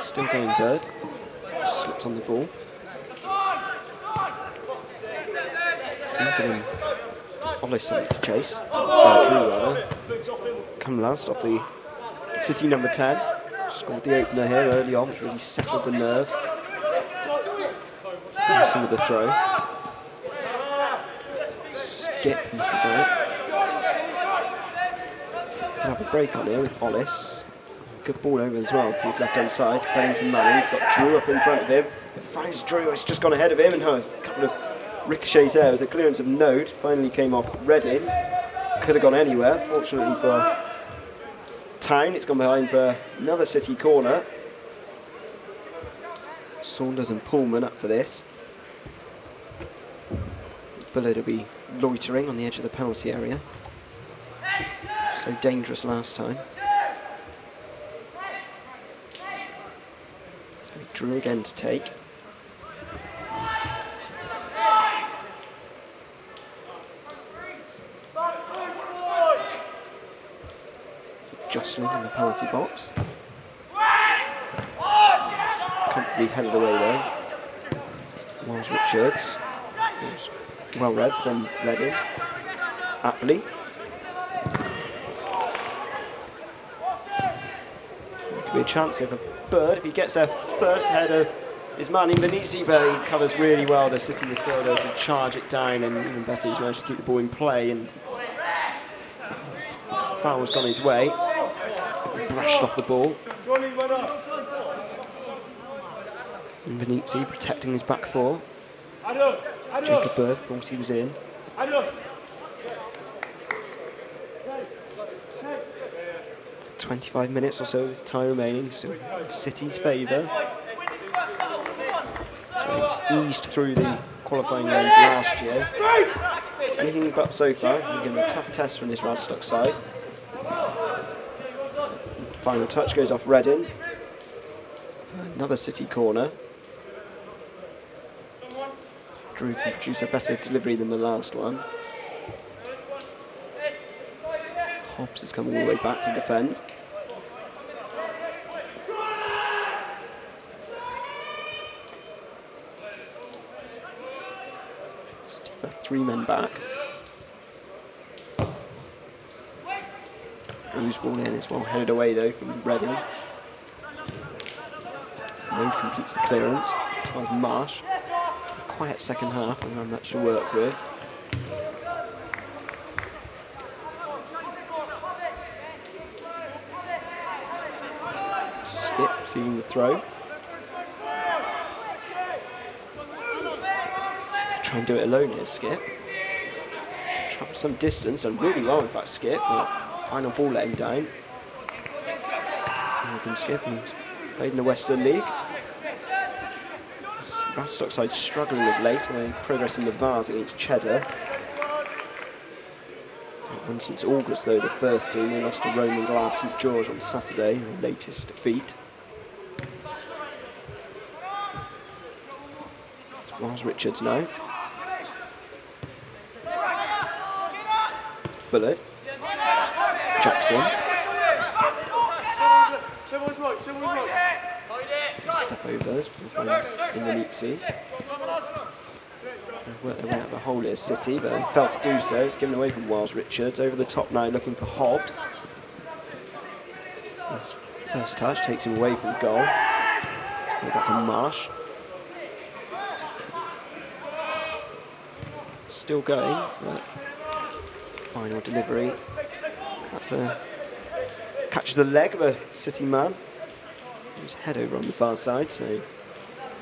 Still going Bird. Slips on the ball. So giving Ollis something to chase. Drew rather. Come last off the City number 10. Scored the opener here early on, which really settled the nerves. Some of the throw. Skip misses out. Can have a break on here with Ollis. Good ball over as well to his left-hand side. Bennington Manning. He's got Drew up in front of him. He finds Drew. It's just gone ahead of him, and a couple of ricochets there. It was a clearance of Node. Finally came off Redding. Could have gone anywhere. Fortunately for Town, it's gone behind for another City corner. Saunders and Pullman up for this. Bullard will be loitering on the edge of the penalty area. So dangerous last time. So Drew again to take. So Jocelyn in the penalty box. Comfortably headed away there. Miles Richards. Well read from Reading. Apley. Be a chance here for Bird if he gets there first ahead of his man in Venezia, but he covers really well the City midfielder to charge it down, and even better he's managed to keep the ball in play, and his foul's gone his way. He brushed off the ball. And Venezia protecting his back four. Jacob Bird thought he was in. 25 minutes or so with time remaining, so City's favour. So they eased through the qualifying rounds last year. Anything but so far. We're going to be a tough test from this Radstock side. Final touch goes off Reading. Another City corner. Drew can produce a better delivery than the last one. Hobbs is coming all the way back to defend. Still 3 men back. Drew's ball in, it's well headed away though from Reading. Load completes the clearance, as well as Marsh. A quiet second half, and not much to work with. Skip receiving the throw. Try and do it alone here, Skip. Travelled some distance, and really well in fact, Skip, but final ball let him down. Morgan Skip, who's played in the Western League. This Radstock side struggling of late, with progress in the Vars against Cheddar. Not won since August though, the first team. They lost to Roman Glass St George on Saturday, their latest defeat. It's Miles Richards now. Bullet. Jackson. Step overs, finds in the Nipsey. Work their way out of the hole here, City, but they failed to do so. It's given away from Miles Richards. Over the top now, looking for Hobbs. His first touch takes him away from goal. It's going back to Marsh. Still going, but final delivery. That's catches the leg of a City man. His head over on the far side, so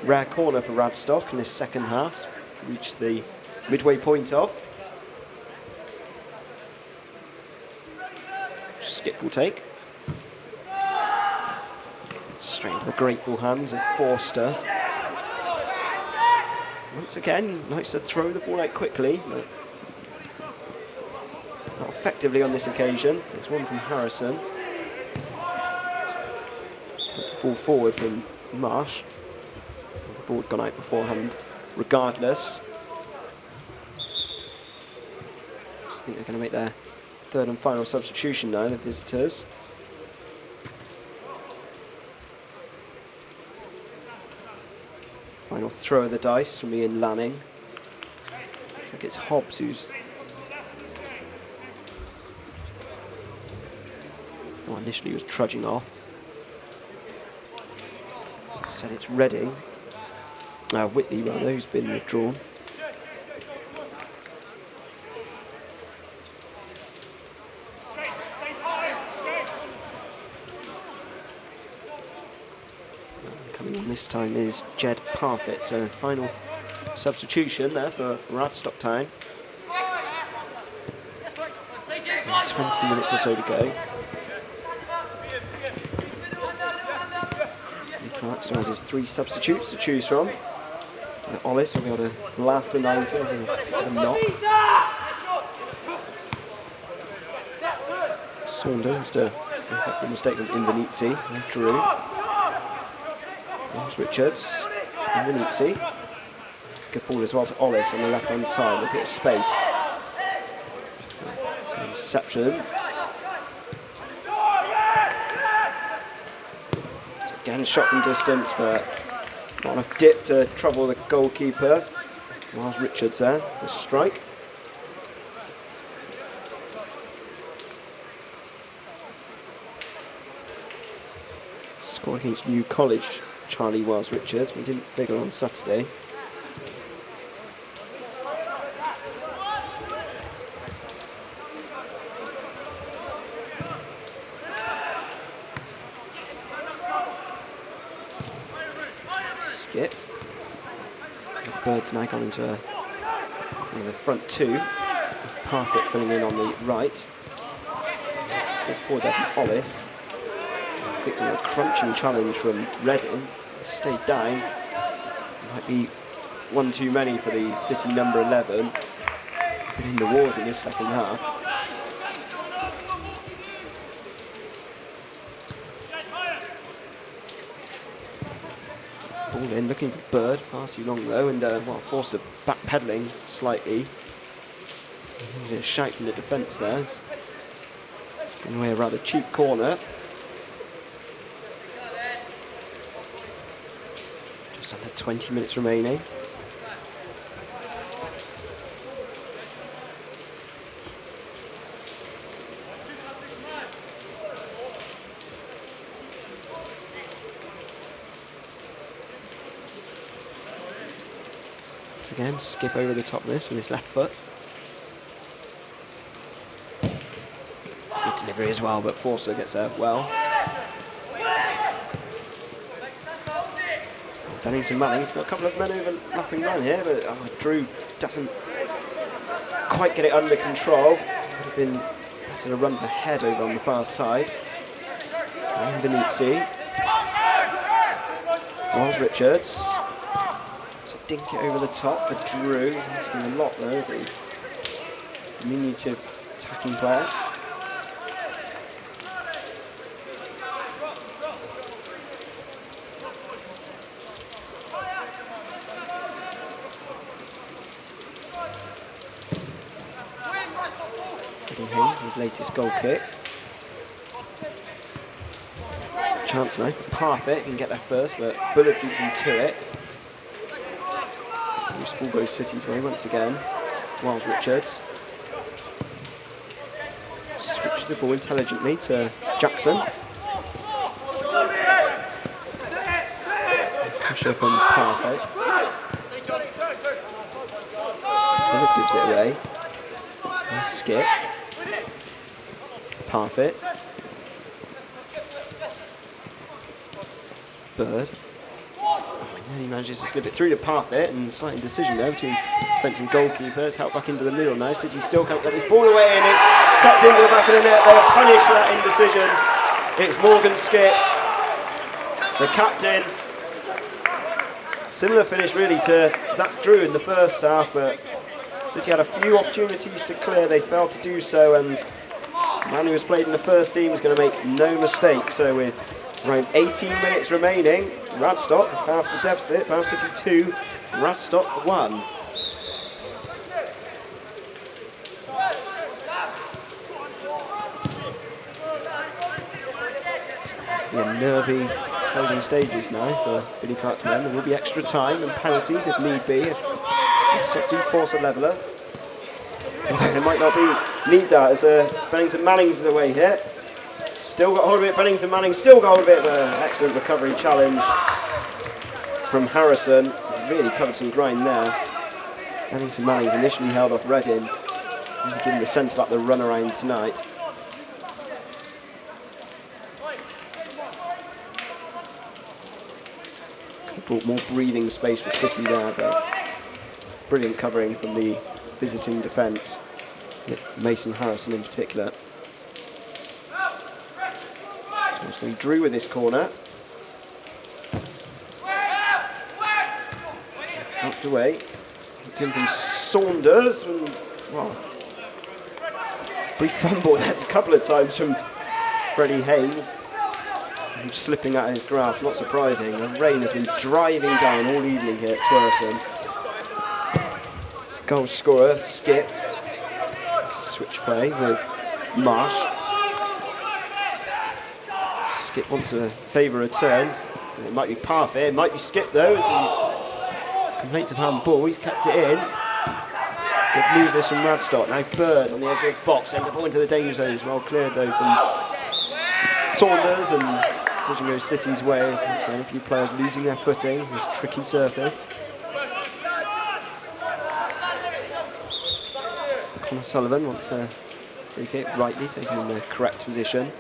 rare corner for Radstock in this second half. Reached the midway point of. Skip will take. Straight into the grateful hands of Forster. Once again, likes to throw the ball out quickly, but not effectively on this occasion. There's one from Harrison. Take the ball forward from Marsh. The ball had gone out beforehand. Regardless, I think they're going to make their third and final substitution now, the visitors. Final throw of the dice from Ian Lanning. Looks like it's Hobbs who's initially was trudging off. Said it's Reading. Whitley rather, who's been withdrawn. Coming on this time is Jed Parfitt, so final substitution there for Radstock Town. 20 minutes or so to go. Clark still has his 3 substitutes to choose from. Ollis will be able to last the 90, a bit of a knock. Saunders has to make up the mistake of Invenizzi. Drew. Miles Richards. Invenizzi. Good ball as well to Ollis on the left hand side, a bit of space. Interception. Again, shot from distance, but not enough dip to trouble the goalkeeper. Miles Richards there, the strike. Scored against New College, Charlie Miles Richards, but he didn't figure on Saturday. Skip. Bird's now gone into the front 2. Parfitt filling in on the right. Ball forward there from Ollis. Victim of a crunching challenge from Reading. Stayed down. Might be one too many for the City number 11. Been in the wars in this second half. Ball in, looking for Bird, far too long though, and forced to backpedaling slightly. A shout from the defence there. It's giving away a rather cheap corner. Just under 20 minutes remaining. Once again, skip over the top of this with his left foot. Good delivery as well, but Forster gets there well. Bennington Manning's got a couple of men overlapping run here, but Drew doesn't quite get it under control. Would have been better to run for head over on the far side. And Benizzi. Miles Richards. So dink it over the top for Drew. He's asking a lot though, the diminutive attacking player. His latest goal kick. Chance now for Parfit, can get there first, but Bullock beats him to it. Loose ball goes City's way once again. Miles Richards switches the ball intelligently to Jackson. Pressure from Parfit. Bullock gives it away. Nice skip. Parfit. Bird. And then he manages to slip it through to Parfit, and slight indecision there between defence and goalkeepers. Help back into the middle now. City still can't get this ball away, and it's tucked into the back of the net. They are punished for that indecision. It's Morgan Skip, the captain. Similar finish really to Zach Drew in the first half, but City had a few opportunities to clear. They failed to do so, and the man who was played in the first team is going to make no mistake. So with around 18 minutes remaining, Radstock half the deficit. Bath City 2, Radstock 1. Yeah, nervy closing stages now for Billy Clark's men. There will be extra time and penalties if need be. If Radstock do force a leveller. It might not need that as Bennington Manning's away here. Still got hold of it, Bennington Manning still got hold of it, but an excellent recovery challenge from Harrison. Really covered some ground there. Bennington Manning's initially held off Reddin, giving the centre back the run around tonight. Could have brought more breathing space for City there, but brilliant covering from the visiting defence, Mason Harrison in particular. So it's going to be Drew with this corner. Knocked away. Hooked in from Saunders. And, well, brief fumble there a couple of times from Freddie Haynes. Slipping out of his grasp, not surprising. The rain has been driving down all evening here at Twerton. Goal scorer, Skip. It's a switch play with Marsh. Skip wants to favour a turn. It might be Parfit, it might be Skip though, as he's complaints of handball. He's kept it in. Good move this from Radstock. Now Bird on the edge of the box, sends the ball into the danger zone. It's well cleared though from Saunders, and decision goes City's way. As a few players losing their footing on this tricky surface. Connor Sullivan wants a free kick, rightly taken in the correct position.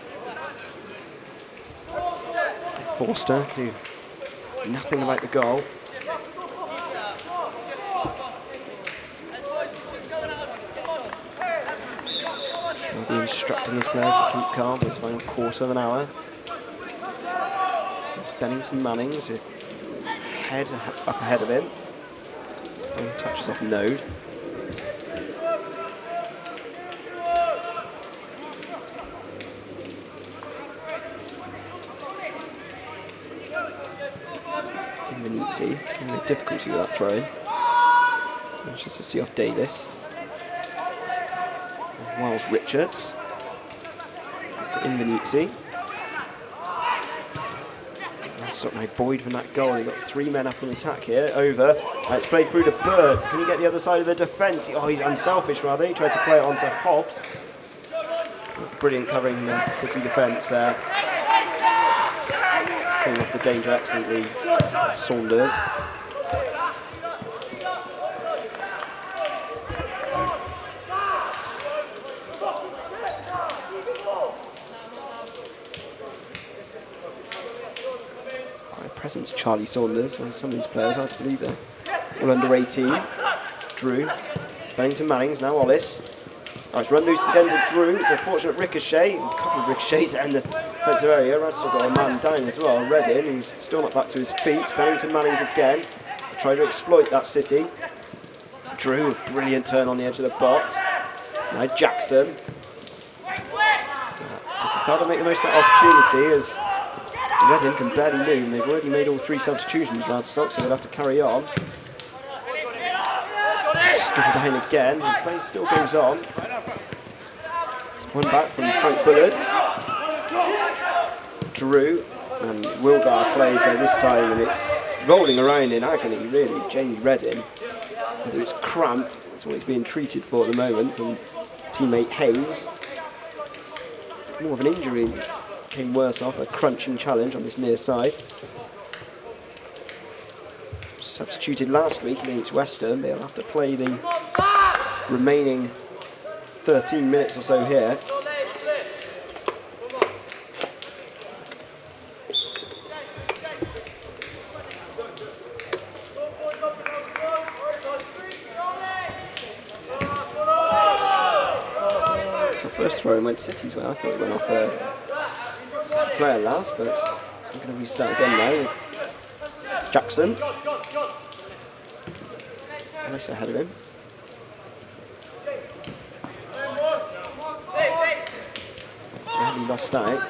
Forster can do nothing about the goal. She'll be instructing his players to keep calm for this final quarter of an hour. It's Bennington Mannings with head up ahead of him. And touches off Node. Benizzi, having a difficulty with that throw-in. Manages to see off Davis. Miles Richards. Back to Benizzi. Stop now Boyd from that goal. They've got 3 men up on attack here. Over. It's played through to Bird. Can he get the other side of the defence? Oh, he's unselfish rather. He tried to play it onto Hobbs. Brilliant covering from the City defence there. Seeing off the danger excellently. Saunders. presence, Charlie Saunders. Well, some of these players, hard to believe they're all under 18. Drew, Bennington Mannings, now Ollis. Nice run loose again to Drew. It's a fortunate ricochet. A couple of ricochets in the defensive area. Radstock got a man down as well. Reddin, who's still not back to his feet. Bennington Mannings again. Try to exploit that City. Drew, a brilliant turn on the edge of the box. It's now Jackson. City failed to make the most of that opportunity as Reddin can barely move. And they've already made all 3 substitutions, Radstock, so they'll have to carry on. It's gone down again. The play still goes on. It's one back from Frank Bullard. Drew and Wilgar plays there this time, and it's rolling around in agony, really. Jamie Reddin, whether it's cramp, that's what he's being treated for at the moment from teammate Haynes. More of an injury, he came worse off, a crunching challenge on this near side. Substituted last week against Western, they'll have to play the remaining 13 minutes or so here. The first throw went City's way. I thought it went off a City player last, but I'm going to restart again now with Jackson. Nice ahead of him. He lost out.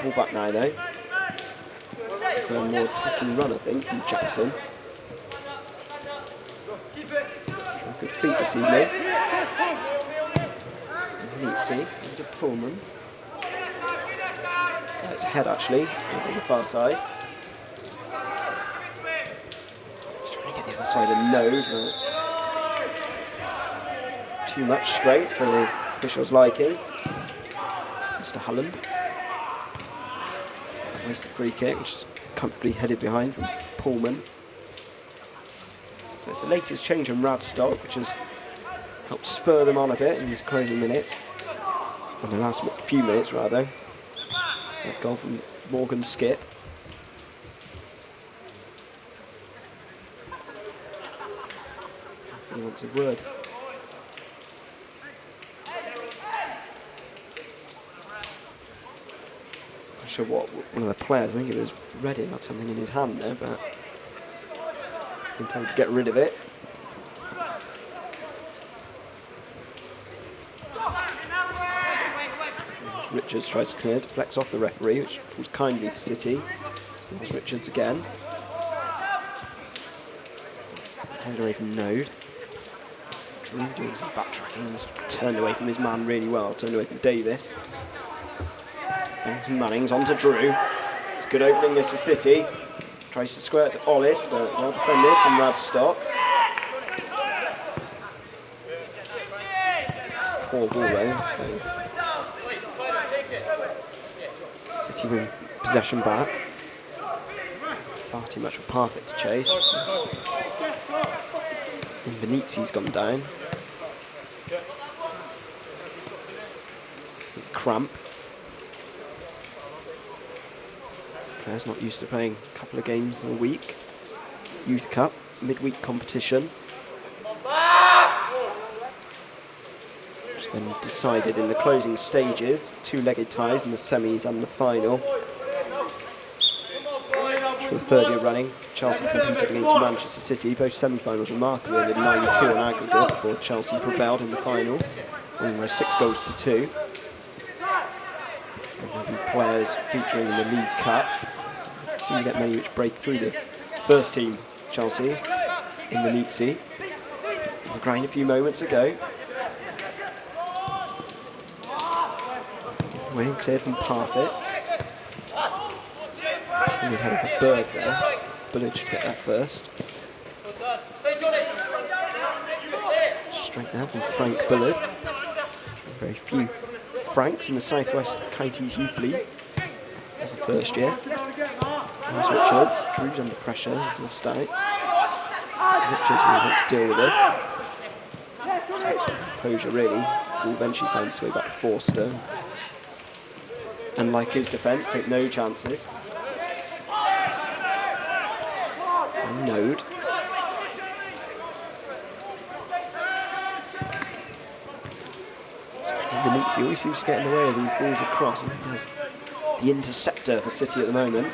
Ball back now though. For a more attacking run, I think, from Jackson. Good feet this evening. Neatsy into Pullman. It's head actually, on the far side. He's trying to get the other side of Node, but too much strength for the officials' liking. Mr. Holland. Wasted free kick, which is comfortably headed behind from Pullman. So it's the latest change from Radstock, which has helped spur them on a bit in these closing minutes. In the last few minutes, rather. That goal from Morgan Skip. He wants a word. I'm not sure what one of the players, I think it was Reddin, had something in his hand there, but been told to get rid of it. Richards tries to clear, deflects off the referee, which pulls kindly for City. There's Richards again. Headed away from Node. Drew doing some backtracking. He's turned away from his man really well. Turned away from Davis. Bennington Mannings onto Drew. It's a good opening this for City. Tries to square it to Ollis, but well defended from Radstock. It's a poor ball though. So City win possession back. Far too much for Parfit to chase. Invenizi's gone down. Cramp. Players not used to playing a couple of games in a week. Youth Cup, midweek competition. Which then decided in the closing stages, 2-legged ties in the semis and the final. For the third year running, Chelsea competed against Manchester City. Both semi-finals remarkably ended 9-2 on aggregate before Chelsea prevailed in the final, winning by 6 goals to 2. And there'll be players featuring in the League Cup. See that many which break through the first team, Chelsea, in the Nizzi. On the ground a few moments ago. Away and cleared from Parfit. Intended head of a bird there. Bullard should get that first. Straight there from Frank Bullard. Very few Franks in the South West Counties Youth League. That's the first year. Nice Richards. Drew's under pressure. He's lost out. Richards will have to deal with this. Takes composure really. Ball eventually finds its way back to Forster. And like his defence, take no chances. And Node. He always seems to get in the way of these balls across, and he does the interceptor for City at the moment.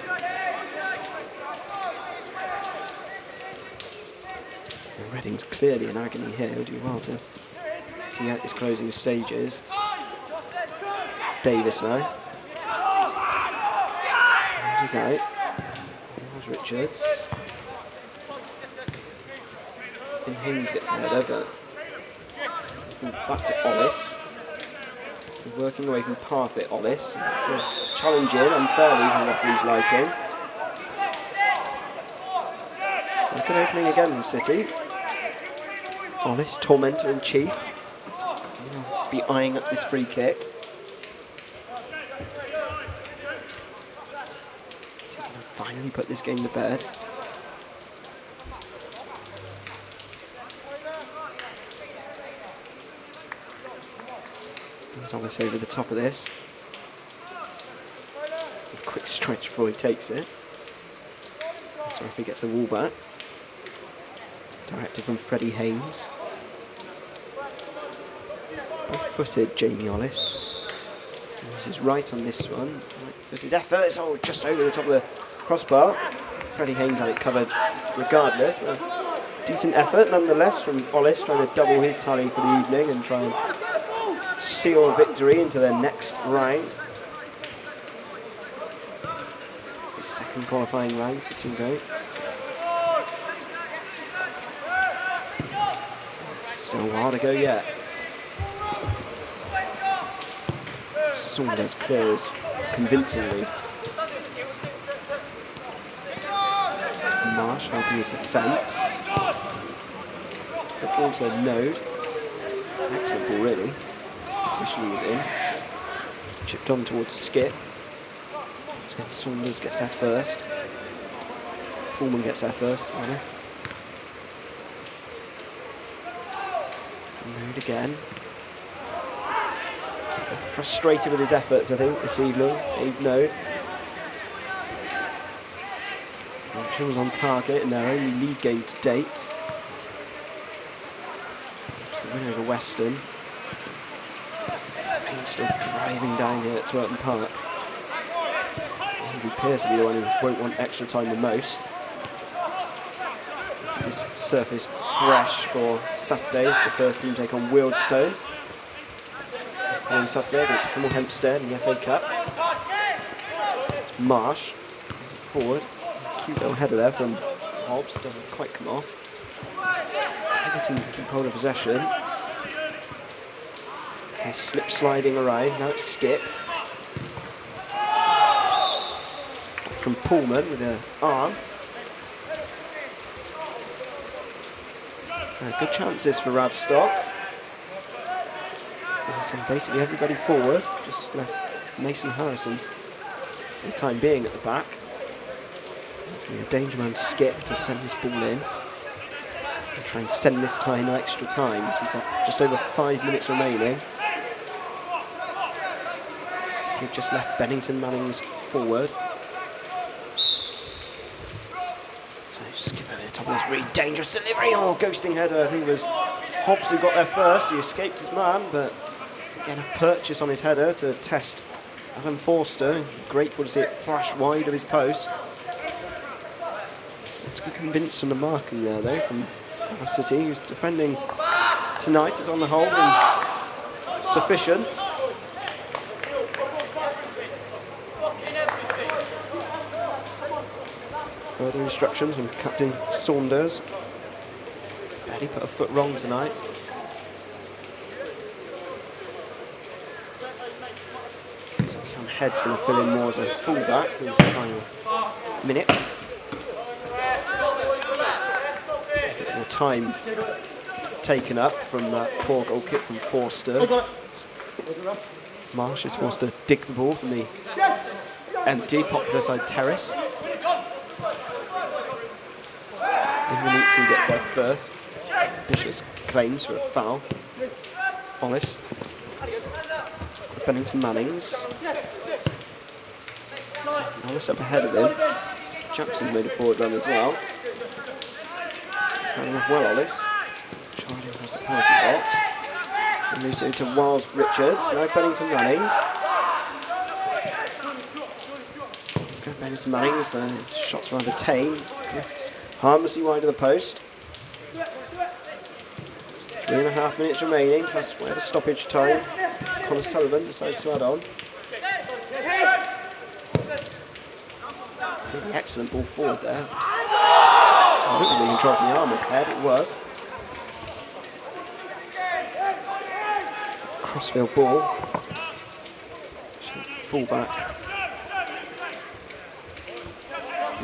And Reading's clearly in agony here. He'll do well to see out his closing stages. It's Davis now. He's out. There's Richards. Finn Haynes gets the header, but back to Ollis. Working away from Parfit, Ollis. It's a challenge in, unfairly, from the referee's liking. So a good opening again from City. Ollis, tormentor in chief. He'll be eyeing up this free kick. Is he going to finally put this game to bed? He's almost over the top of this. A quick stretch before he takes it. So if he gets the wall back. Directed from Freddie Haynes. Footed Jamie Ollis. Uses right on this one. Right-footed effort. It's just over the top of the crossbar. Freddie Haynes had it covered regardless. But decent effort nonetheless from Ollis, trying to double his tally for the evening and try and seal victory into their next round. His second qualifying round, City will go. Still a while to go yet. Saunders clears convincingly. Marsh helping his defence. Good ball to Node. Excellent ball, really. Position he was in. Chipped on towards Skip. So Saunders gets there first. Pullman gets there first. Node again. Frustrated with his efforts, I think, this evening. Abe Node. Chills on target in their only league game to date. The win over Western. Still driving down here at Twerton Park. He appears to be the one who won't want extra time the most. Keep this surface fresh for Saturday. It's the first team take on Wealdstone. Following Saturday against Hemel Hempstead in the FA Cup. It's Marsh forward. Cute little header there from Hobbs. Doesn't quite come off. Everton keep hold of possession. And slip sliding around. Now it's Skip. From Pullman with an arm. Good chances for Radstock. So basically everybody forward. Just left Mason Harrison for the time being at the back. It's going to be a danger man Skip to send this ball in. And try and send this tie no extra time. So we've got just over 5 minutes remaining. City have just left Bennington Manning's forward. So Skip over the top of this really dangerous delivery. Oh, ghosting header. I think it was Hobbs who got there first. He escaped his man, but again a purchase on his header to test Alan Forster. Grateful to see it flash wide of his post. It's good convinced on the marking there though from City, who's defending tonight. It's on the whole been sufficient. Further instructions from Captain Saunders. Barely put a foot wrong tonight. So Sam Head's going to fill in more as a fullback for his final minutes. A bit more time taken up from that poor goal kick from Forster. Marsh is forced to dig the ball from the empty popular side terrace. Immanency gets there first. Bishop's claims for a foul. Ollis. Bennington Mannings. Almost up ahead of him. Jackson made a forward run as well. Carrying off well, Ollis. Charging across the penalty box. And moves it to Wiles Richards. Now Bennington Mannings. Good Bennington Mannings, but his shot's rather tame. Drifts harmlessly wide of the post. 3.5 minutes remaining, plus whatever stoppage time Connor Sullivan decides to add on. Really excellent ball forward there. I looked at being controlled from the arm of head, it was. Crossfield ball. Full back.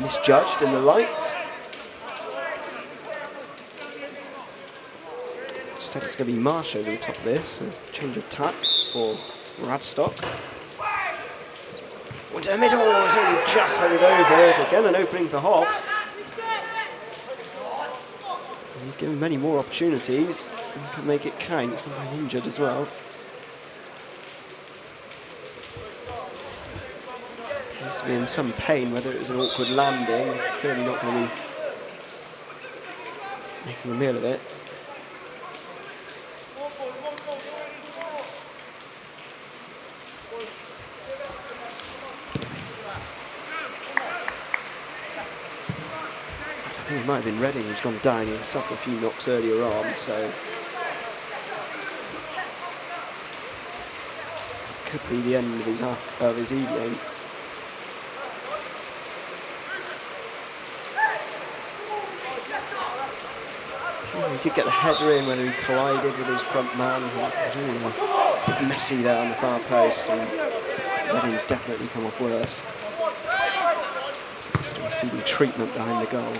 Misjudged in the lights. Instead it's going to be Marsh over the top of this. Change of tack for Radstock. Into the middle, it's only just headed over. There's again an opening for Hobbs. And he's given many more opportunities and can make it count. He's going to be injured as well. He has to be in some pain, whether it was an awkward landing. He's clearly not going to be making a meal of it. I think it might have been Redding who's gone down. He suffered a few knocks earlier on, so it could be the end of his evening. Oh, he did get the header in, whether he collided with his front man. It was all a bit messy there on the far post, and Redding's definitely come off worse. Still receiving treatment behind the goal.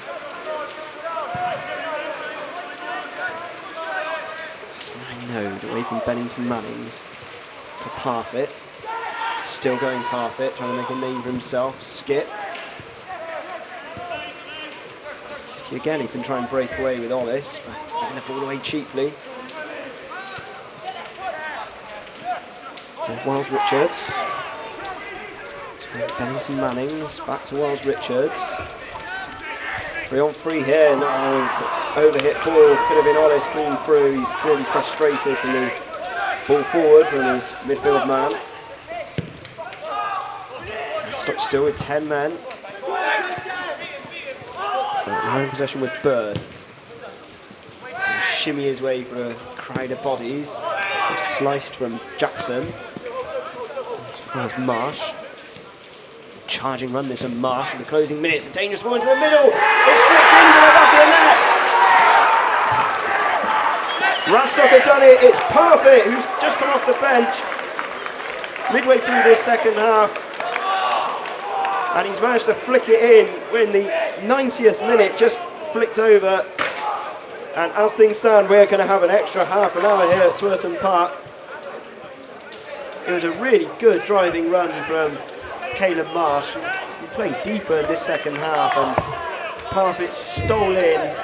Node away from Bennington Mannings to Parfitt. Still going Parfitt, trying to make a name for himself. Skip. City again, he can try and break away with Ollis, but he's giving the ball away cheaply. And Wiles Richards. It's from Bennington Mannings, back to Wiles Richards. 3-on-3 here, no, it's an overhit ball, could have been Ollis clean through. He's clearly frustrated from the ball forward from his midfield man. Stock still with 10 men. Now in possession with Bird. He'll shimmy his way for a crowd of bodies. It's sliced from Jackson. As far as Marsh. Charging run this from Marsh in the closing minutes. A dangerous ball into the middle. It's flicked into the back of the net. Radstock have done it. It's Parfitt, who's just come off the bench midway through this second half. And he's managed to flick it in when the 90th minute just flicked over. And as things stand, we're going to have an extra half an hour here at Twerton Park. It was a really good driving run from Caleb Marsh. He's playing deeper in this second half, and Parfitt stole in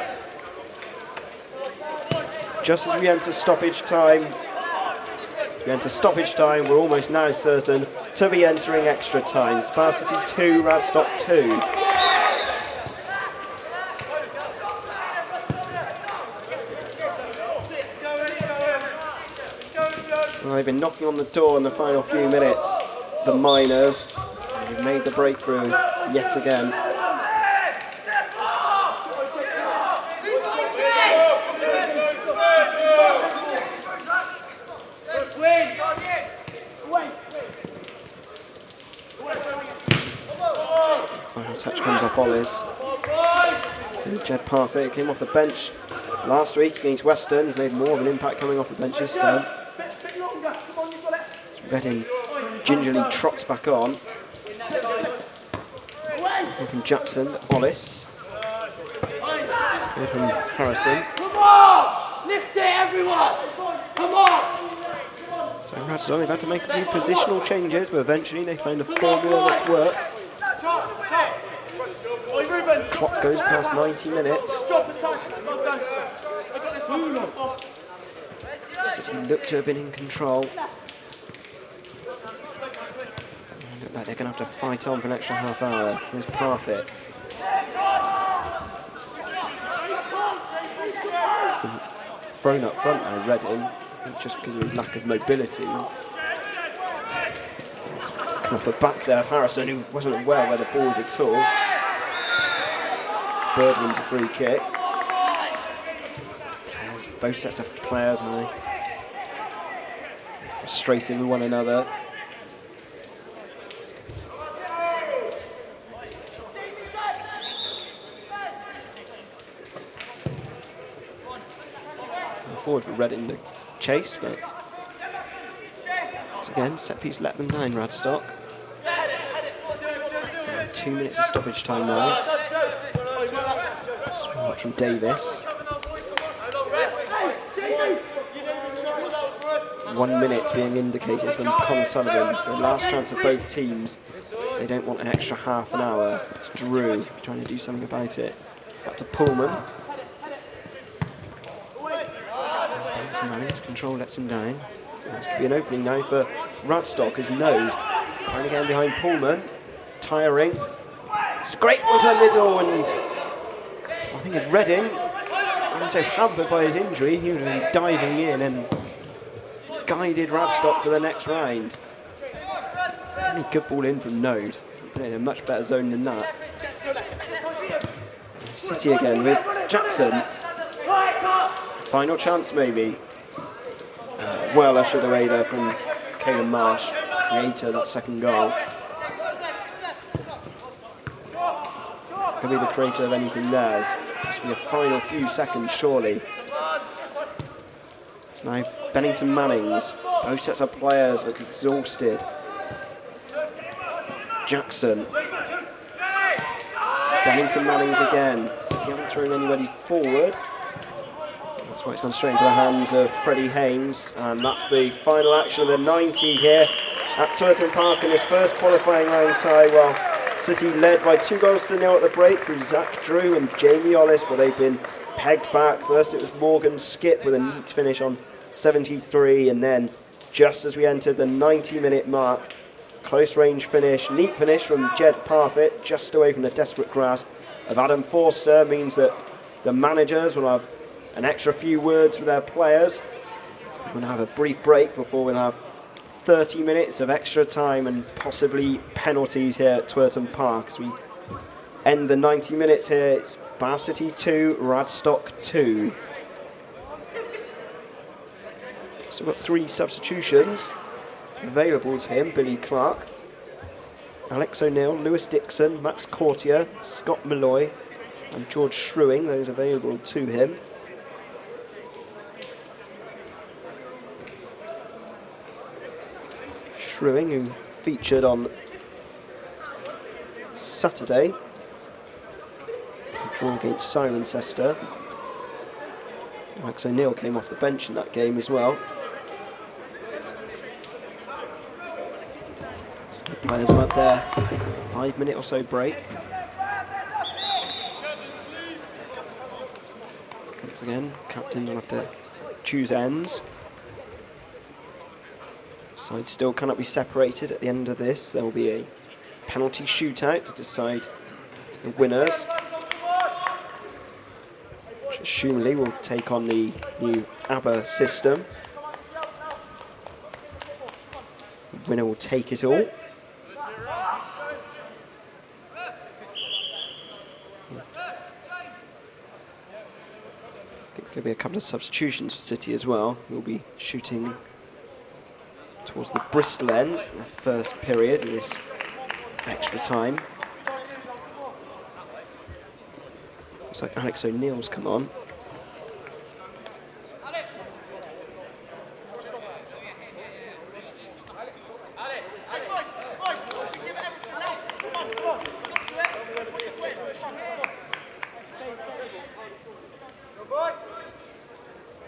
just as we enter stoppage time. We're almost now certain to be entering extra time. Spa City 2, Radstock 2. Well, they've been knocking on the door in the final few minutes, the Miners. They've made the breakthrough yet again. Final touch comes off Ollis. Jed Parfitt came off the bench last week against Western. He's made more of an impact coming off the bench this time. Redding gingerly trots back on. One from Jackson, Ollis. Here from Harrison. Come on! Lift it, everyone! Come on! So Radstock, they've had to make a few positional changes, but eventually they find a formula that's worked. Clock goes past 90 minutes. City look to have been in control. And Look like they're going to have to fight on for an extra half hour. Here's Parfit. He's been thrown up front now, Reading, just because of his lack of mobility. Come off the back there of Harrison, who wasn't aware where the ball was at all. Bird wins a free kick. Both sets of players now frustrated with one another. Forward for Reading to chase, but once again, set piece let them down, Radstock. 2 minutes of stoppage time now. Watch from Davis. 1 minute being indicated from Con Sullivan, so last chance of both teams. They don't want an extra half an hour. It's Drew trying to do something about it. Back to Pullman. Back to Mannings, control lets him down. This could be an opening now for Radstock as Node. And again behind Pullman. Tiring. Scrape into the middle, and I think at Reading, and so hampered by his injury, he would have been diving in and guided Radstock to the next round. Really good ball in from Node. Put in a much better zone than that. City again with Jackson. Final chance maybe. Well ushered away there from Caelan Marsh, creator of that second goal. Could be the creator of anything there. This must be the final few seconds, surely. It's now Bennington Mannings. Both sets of players look exhausted. Jackson. Bennington Mannings again. City haven't thrown anybody forward. That's why it's gone straight into the hands of Freddie Haynes. And that's the final action of the 90 here at Twerton Park in his first qualifying round tie. Well, City led by 2-0 at the break through Zach Drew and Jamie Ollis, but they've been pegged back. First it was Morgan Skip with a neat finish on 73, and then just as we entered the 90-minute mark, close range finish, neat finish from Jed Parfit, just away from the desperate grasp of Adam Forster, means that the managers will have an extra few words with their players. We're going to have a brief break before we'll have 30 minutes of extra time and possibly penalties here at Twerton Park as we end the 90 minutes here. It's Bath City 2, Radstock 2. Still got 3 substitutions available to him. Billy Clark, Alex O'Neill, Lewis Dixon, Max Courtier, Scott Malloy and George Shrewing, those available to him. Shrewing, who featured on Saturday, draw against Cirencester. Alex O'Neill came off the bench in that game as well. So the players are out there, 5 minute or so break. Once again, captain will have to choose ends. Sides still cannot be separated at the end of this. There will be a penalty shootout to decide the winners, which assumably will take on the new ABBA system. The winner will take it all. I think there's going to be a couple of substitutions for City as well. We'll be shooting towards the Bristol end, the first period of this extra time. Looks like Alex O'Neill's come on.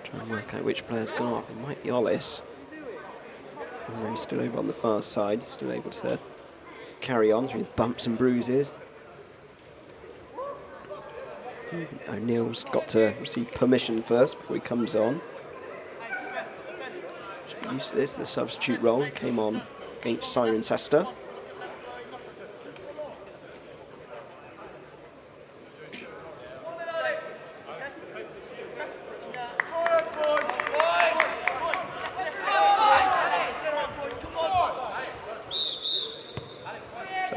Try and work out which player's gone off. It might be Ollis. And he's still over on the far side, he's still able to carry on through the bumps and bruises. O'Neill's got to receive permission first before he comes on. Should be used to this, the substitute role came on against Cirencester.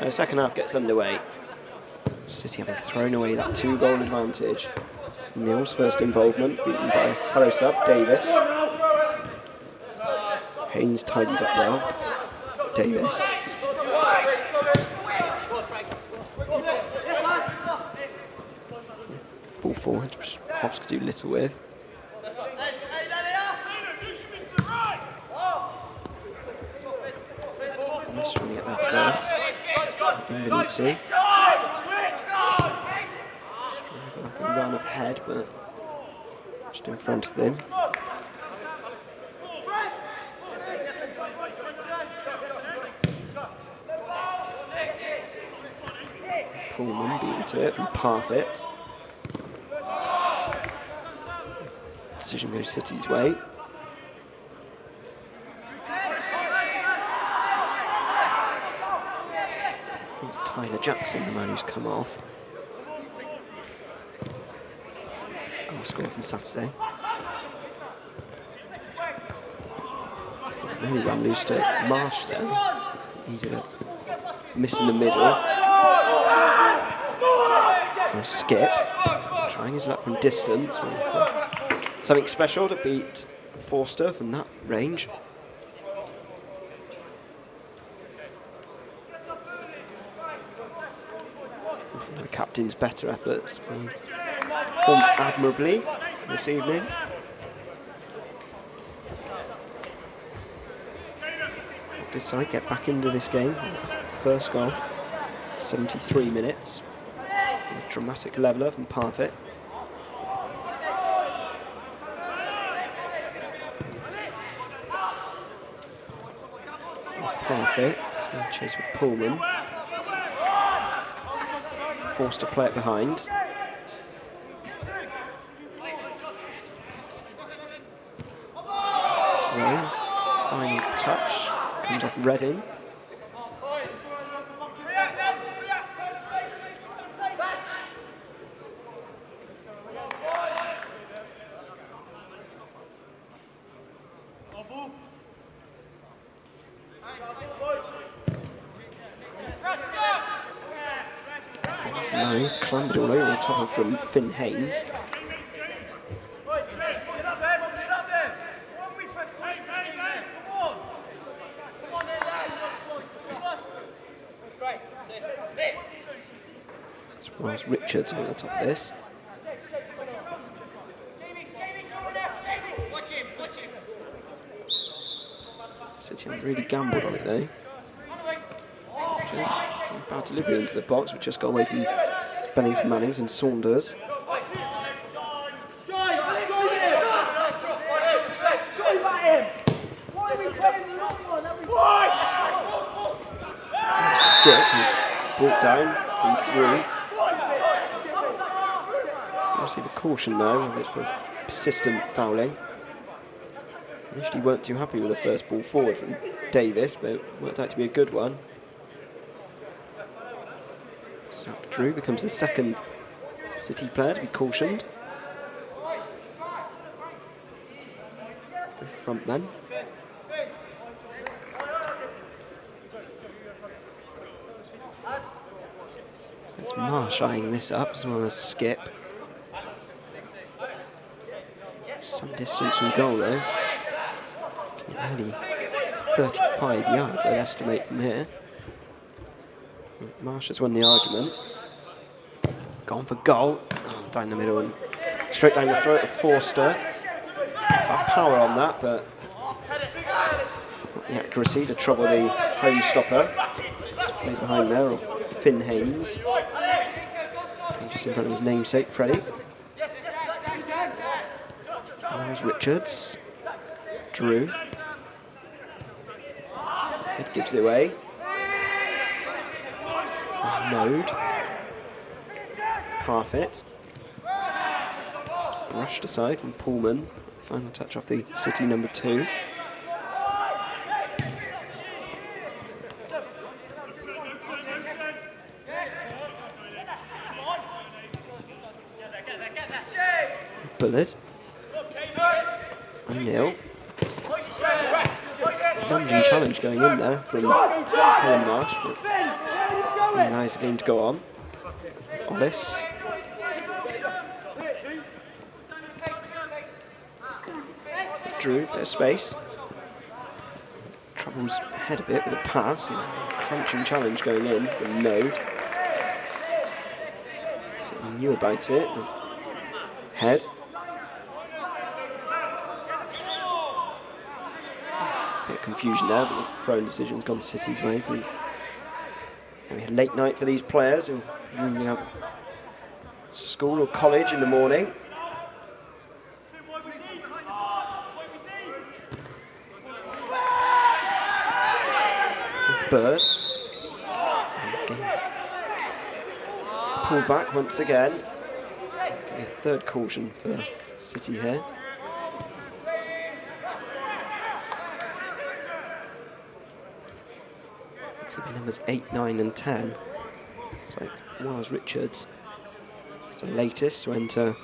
So second half gets underway. City having thrown away that 2-goal advantage. Neil's first involvement, beaten by fellow sub Davis. Haynes tidies up well. Davis. Ball forward, which Hobbs could do little with. Nice trying to get there first. In Benuzzi. Struggle up and run ahead, but just in front of them. Pullman beaten to it from Parfit. Decision goes City's way. It's Tyler Jackson, the man who's come off. Goal score from Saturday. No, he ran loose to Marsh there. Needed a miss in the middle. So Skip, trying his luck from distance. We have to, something special to beat Forster from that range. The captain's better efforts performed admirably this evening. Decide get back into this game. First goal, 73 minutes. A dramatic leveller from Parfit. Parfit to chase with Pullman. Forced to play it behind. Throw, final touch, comes off Redding. He's clambered all over the top of from Finn Haynes. As well as Richards over the top of this. City haven't really gambled on it though. Just bad delivery into the box, we just got away from Bennington Mannings and Saunders. Skip is brought down and Drew. So receive a caution now, it's persistent fouling. Initially weren't too happy with the first ball forward from Davis, but it worked out to be a good one. Zach Drew becomes the second City player to be cautioned. The front men. It's Marsh eyeing this up as well as Skip. Some distance from goal though. Nearly 35 yards, I'd estimate, from here. Marsh has won the argument. Gone for goal. Oh, down the middle and straight down the throat of Forster. Power on that, but not the accuracy to trouble the home stopper. Let's play behind there of Finn Haynes. Just in front of his namesake, Freddie. There's Richards. Drew. Head gives it away. Node. Parfit. Brushed aside from Pullman. Final touch off the City number 2. Bullet. And Neil. Lunging challenge going in there from Colin Marsh. But Allows the game to go on. Ollis. Drew, bit of space. Troubles ahead a bit with a pass. And a crunching challenge going in from Node. Certainly knew about it. Head. Bit of confusion there, but the throwing decision's gone City's way for these. Maybe a late night for these players who presumably have school or college in the morning. Bird. Pull back once again. Could be a third caution for City here. It's going to be numbers 8, 9 and 10. It's like Miles Richards. It's the latest to enter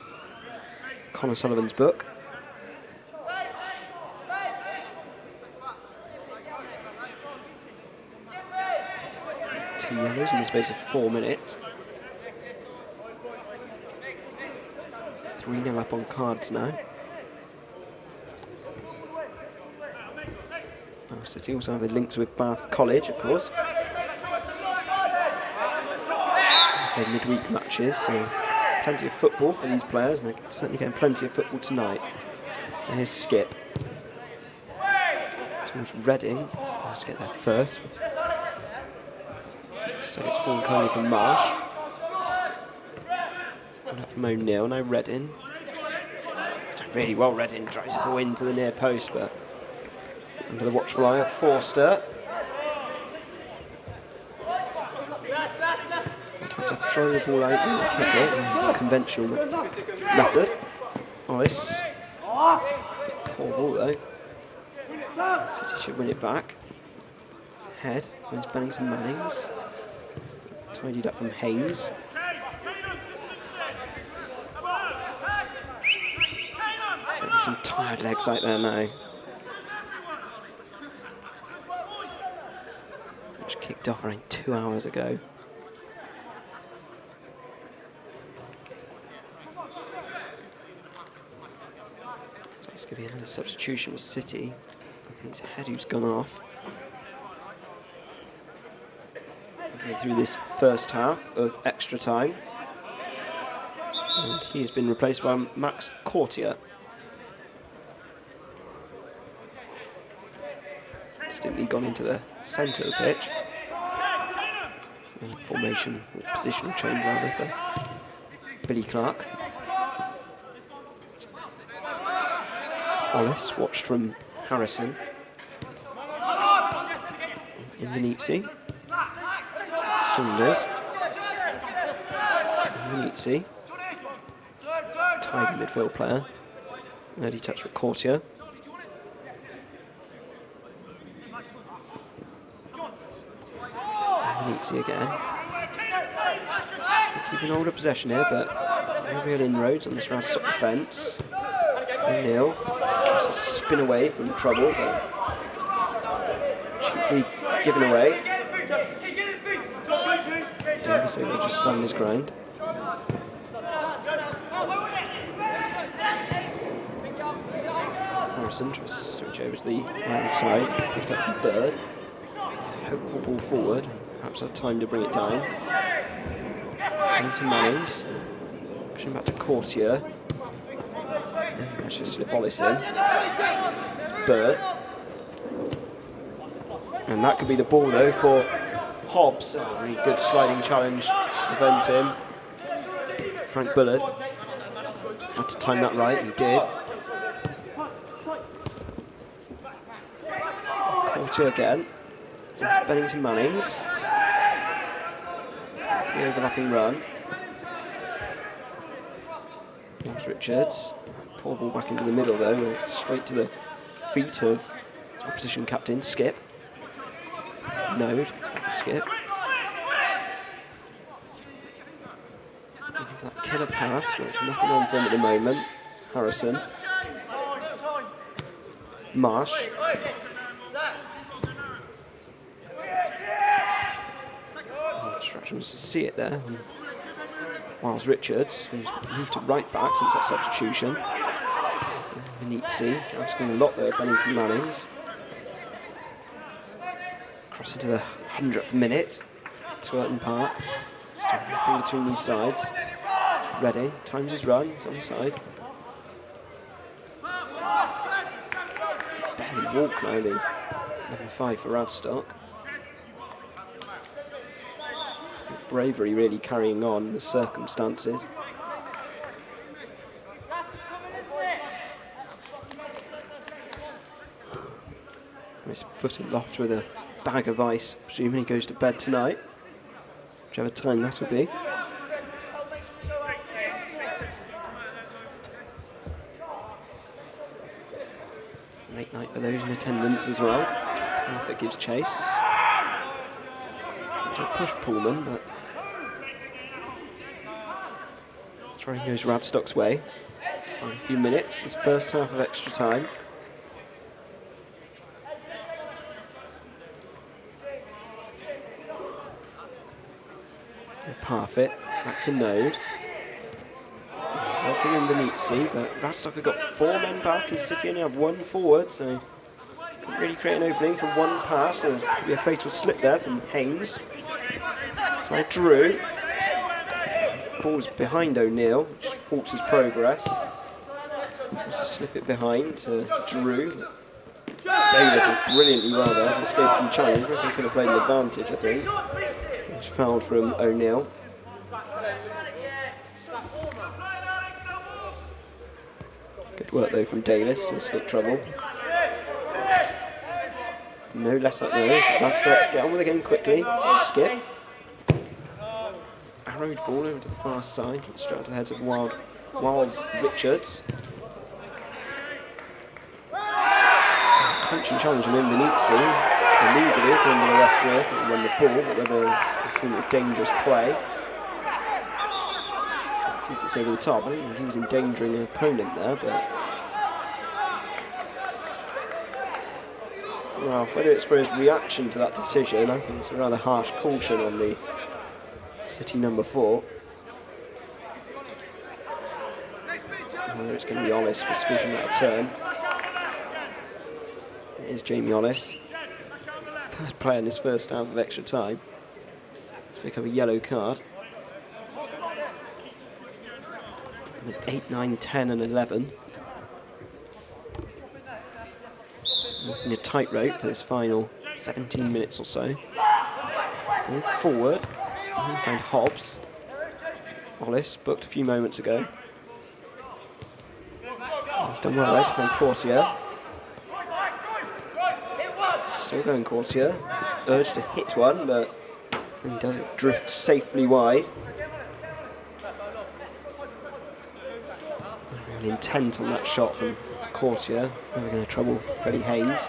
Connor Sullivan's book. 2 yellows in the space of 4 minutes. 3-0 up on cards now. City also have the links with Bath College, of course. Played midweek matches, so plenty of football for these players, and they're certainly getting plenty of football tonight. So here's Skip. Towards Reading. Let's get there first. So it's fallen kindly from Marsh. And up from O'Neill, now Reading. It's done really well, Reading. Drives the ball into the near post, but under the watchful eye of Forster. It's like to throw the ball out and kick it in conventional method. Ollis. Poor ball though. City should win it back. Head wins Bennington Mannings. Tidied up from Haynes. Certainly some tired legs out there now. Which kicked off around 2 hours ago. So it's going to be another substitution with City. I think it's Head who's gone off. Through this first half of extra time. And he has been replaced by Max Courtier. Distinctly gone into the centre of the pitch. And formation, or positional change rather, for Billy Clark. Ollis watched from Harrison. Invernizzi. Saunders. Invernizzi. Tidy midfield player. Early touch for Courtier. Invernizzi again. Keeping hold of possession here, but no real inroads on this Radstock defence. O'Neill tries to spin away from trouble, but cheaply given away. Davis able to just stand his ground. Harrison tries to switch over to the right side, picked up from Bird. Hopeful ball forward, perhaps had time to bring it down. Into Mannings, pushing back to Courtier. And managed to slip Ollis in. Bird. And that could be the ball though for Hobbs. Oh, really good sliding challenge to prevent him. Frank Bullard had to time that right, and he did. Courtier again. Into Bennington Mannings. The overlapping run. Miles Richards. Poor ball back into the middle though, straight to the feet of opposition captain Skip. Node, Skip. Looking for that killer pass, but there's nothing on for him at the moment. It's Harrison. Marsh. Stretch Tries to see it there. Miles Richards, who's moved to right back since that substitution. Venezia asking a lot there, Bennington Mannings. Cross into the 100th minute. Twerton Park. Still nothing between these sides. Reading times his run, he's onside. Barely walk now, the number 5 for Radstock. Bravery really carrying on the circumstances. His foot aloft with a bag of ice, presuming he goes to bed tonight, whichever time that will be. Late night for those in attendance as well. Perfect gives chase. To push Pullman, but throwing goes Radstock's way. Final few minutes, his first half of extra time. Parfit, back to Node. Well to Venezia, but Radstock have got 4 men back and City only have 1 forward, so couldn't really create an opening from 1 pass. So it could be a fatal slip there from Haynes. So now Drew. Ball's behind O'Neill, which halts his progress. Just to slip it behind to Drew. Davis is brilliantly well there to escape from challenge. I think could have played an advantage, I think. Which fouled from O'Neill. Good work though from Davis to escape trouble. No less up there. Radstock get on with the game quickly. Skip. Arrowed ball over to the far side. Straight to the heads of Wilds Richards. Crunching challenge from Venezia. Illegally, according to the referee, won the ball, but whether he's seen it as dangerous play. Seems it's over the top. I don't think he was endangering an opponent there, but well, whether it's for his reaction to that decision, I think it's a rather harsh caution on the City number 4. And whether it's going to be Ollis for speaking out of turn. It is Jamie Ollis. 3rd player in his first half of extra time to pick up a yellow card. It was 8, 9, 10 and 11. Looking a tightrope for this final 17 minutes or so. Ball forward. And found Hobbs. Ollis booked a few moments ago. He's done well there to find Corsier. Still going Corsier. Urged to hit one, but he does drift safely wide. Really intent on that shot from Corsier. Never going to trouble Freddie Haynes.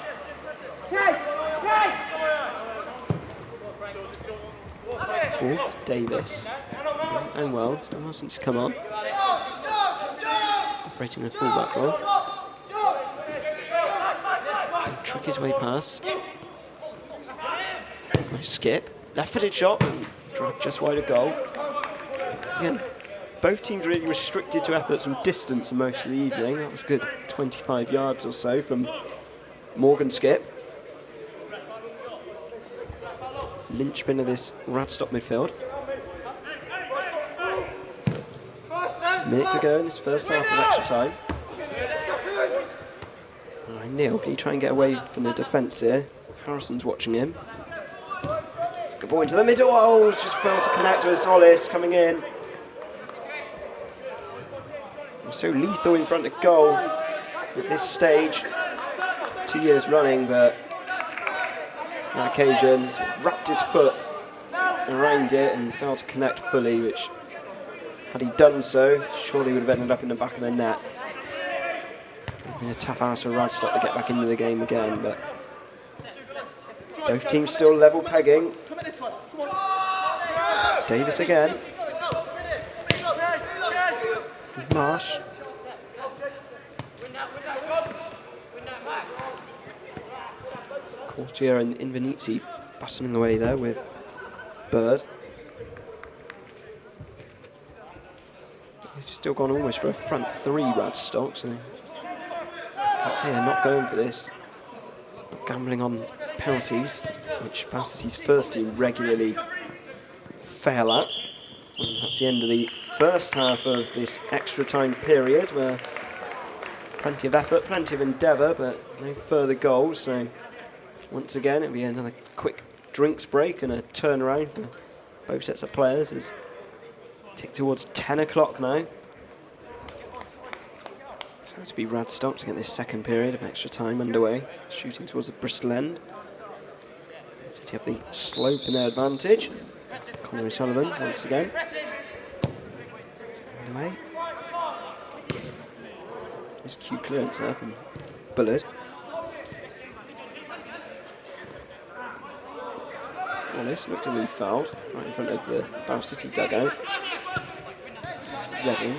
Ball, it's Davis. And well, still well since he's come on. Operating a fullback role. Can trick his way past. Nice skip. Left-footed shot and dragged just wide of goal. Again, both teams really restricted to efforts from distance for most of the evening. That was good 25 yards or so from Morgan Skip. Linchpin of this Radstock midfield. Minute to go in this first half of extra time. Neil, can you try and get away from the defence here? Harrison's watching him. It's a good ball into the middle. Oh, it's just failed to connect with Ollis coming in. He's so lethal in front of goal at this stage. 2 years running, but on that occasion, sort of wrapped his foot around it and failed to connect fully, which, had he done so, surely would have ended up in the back of the net. It's been a tough ask for Radstock to get back into the game again, but both teams still level pegging. Davis again. Marsh. Courtier and Venezia battling away there with Bird. They've still gone almost for a front three, Radstock, so can't say they're not going for this. Not gambling on penalties, which Bath City's first team regularly fail at. And that's the end of the first half of this extra time period, where plenty of effort, plenty of endeavour, but no further goals. So once again, it'll be another quick drinks break and a turnaround for both sets of players as tick towards 10 o'clock now. So it's to be Radstock to get this second period of extra time underway, shooting towards the Bristol end. City have the slope in their advantage. Conor O'Sullivan once again. It's underway. There's cue clearance there from Bullard. Wallace looked to be fouled right in front of the Bath City dugout. Reading.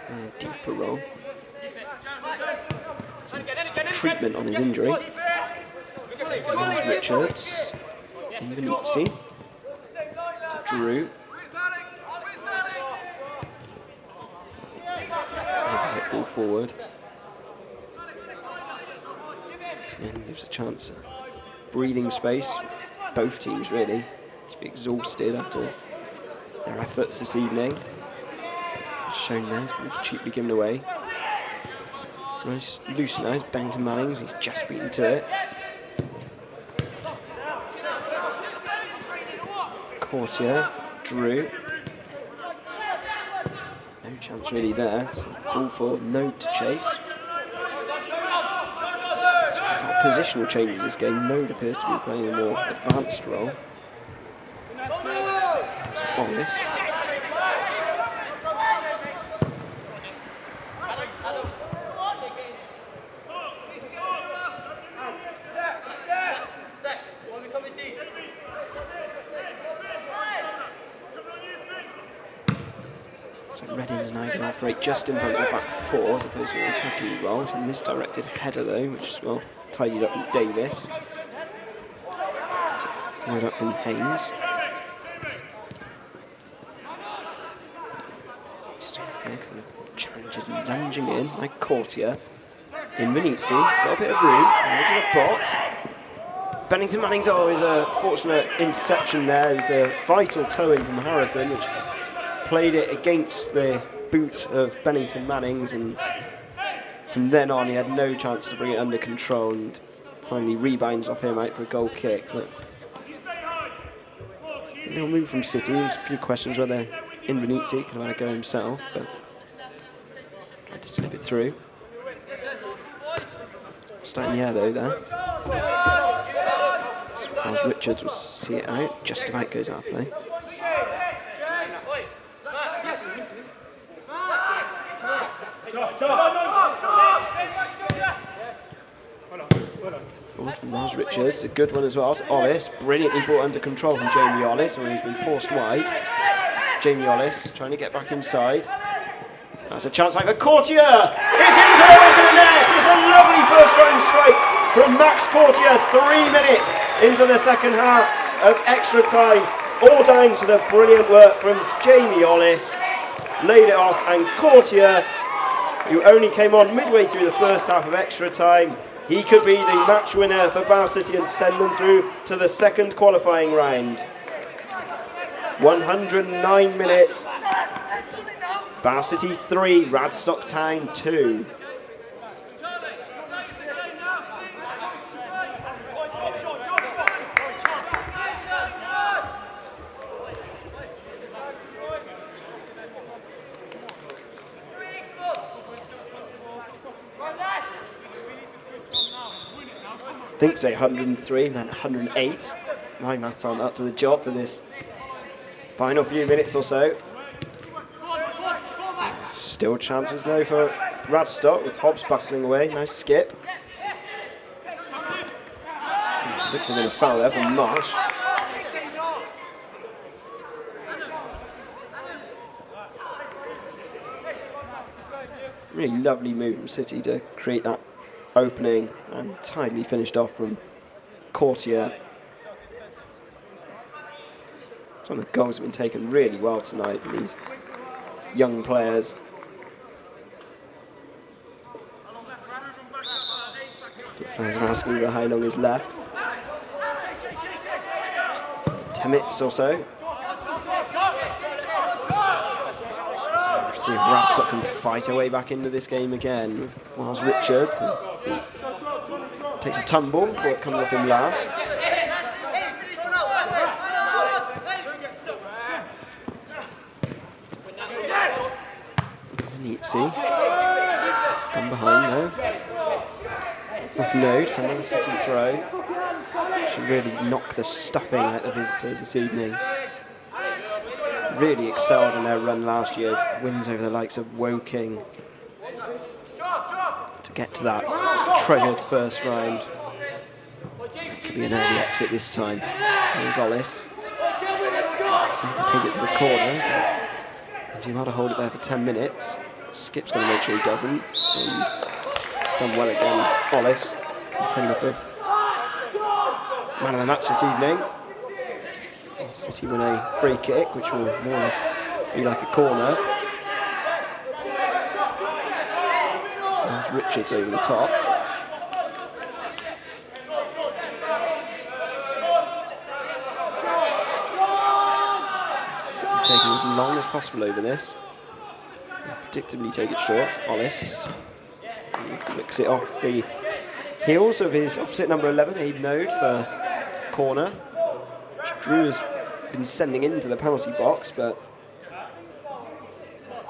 A deeper roll. Some treatment on his injury. There's Richards. Invenizzi. To Drew. Overhead ball forward. Again, gives a chance of breathing space. Both teams really to be exhausted after their efforts this evening. Shown there, it's been cheaply given away. Nice loose now, it's Bennington Mannings, he's just beaten to it. Courtier, Drew. No chance really there, so ball for Node to chase. So we've got positional changes this game. Node appears to be playing a more advanced role. It's Wallace. So Reading's now going to operate just in front of the back four as opposed to an attacking role. It's a misdirected header though, which is well tidied up from Davis. Followed up from Haynes. Challenges lunging in like Courtier. Invenizzi, he's got a bit of room. Edge of the box. Bennington Mannings, oh, is a fortunate interception there. It was a vital toe-in from Harrison, which played it against the boot of Bennington Mannings, and from then on he had no chance to bring it under control, and finally rebounds off him out for a goal kick. But a little move from City. There's a few questions whether Invenizzi could have had a go himself, but tried to slip it through. Starting the air though there. As Richards will see it out, just about goes out of play. Forward from Miles Richards, a good one as well to Ollis, brilliantly brought under control from Jamie Ollis when he's been forced wide. Jamie Ollis trying to get back inside. That's a chance like a Courtier! It's into the back of the net! It's a lovely first round strike from Max Courtier, 3 minutes into the second half of extra time. All down to the brilliant work from Jamie Ollis. Laid it off, and Courtier, who only came on midway through the first half of extra time, he could be the match winner for Bath City and send them through to the second qualifying round. 109 minutes. Bath City 3, Radstock Town 2. I think say 103, meant 108. My maths aren't up to the job for this final few minutes or so. Still chances though for Radstock with Hobbs battling away. Nice skip. Looks like a foul there from Marsh. Really lovely move from City to create that opening, and tidily finished off from Courtier. Some of the goals have been taken really well tonight from these young players. The players are asking about how long is left. 10 minutes or so. So we'll see if Radstock can fight her way back into this game again. Whilst Richards takes a tumble before it comes off him last. Nitsi. It's gone behind though. With Node for another City throw. She really knocked the stuffing out of the visitors this evening. Really excelled in their run last year. Wins over the likes of Woking. To get to that treasured first round. It could be an early exit this time. There's Ollis. So he can take it to the corner, but you might have hold it there for 10 minutes. Skip's going to make sure he doesn't. And done well again. Ollis, contender for man of the match this evening. City win a free kick, which will more or less be like a corner. There's Richards over the top. City taking as long as possible over this. Predictably take it short. Ollis flicks it off the heels of his opposite number 11, Abe Node, for corner, which Drew has been sending into the penalty box, but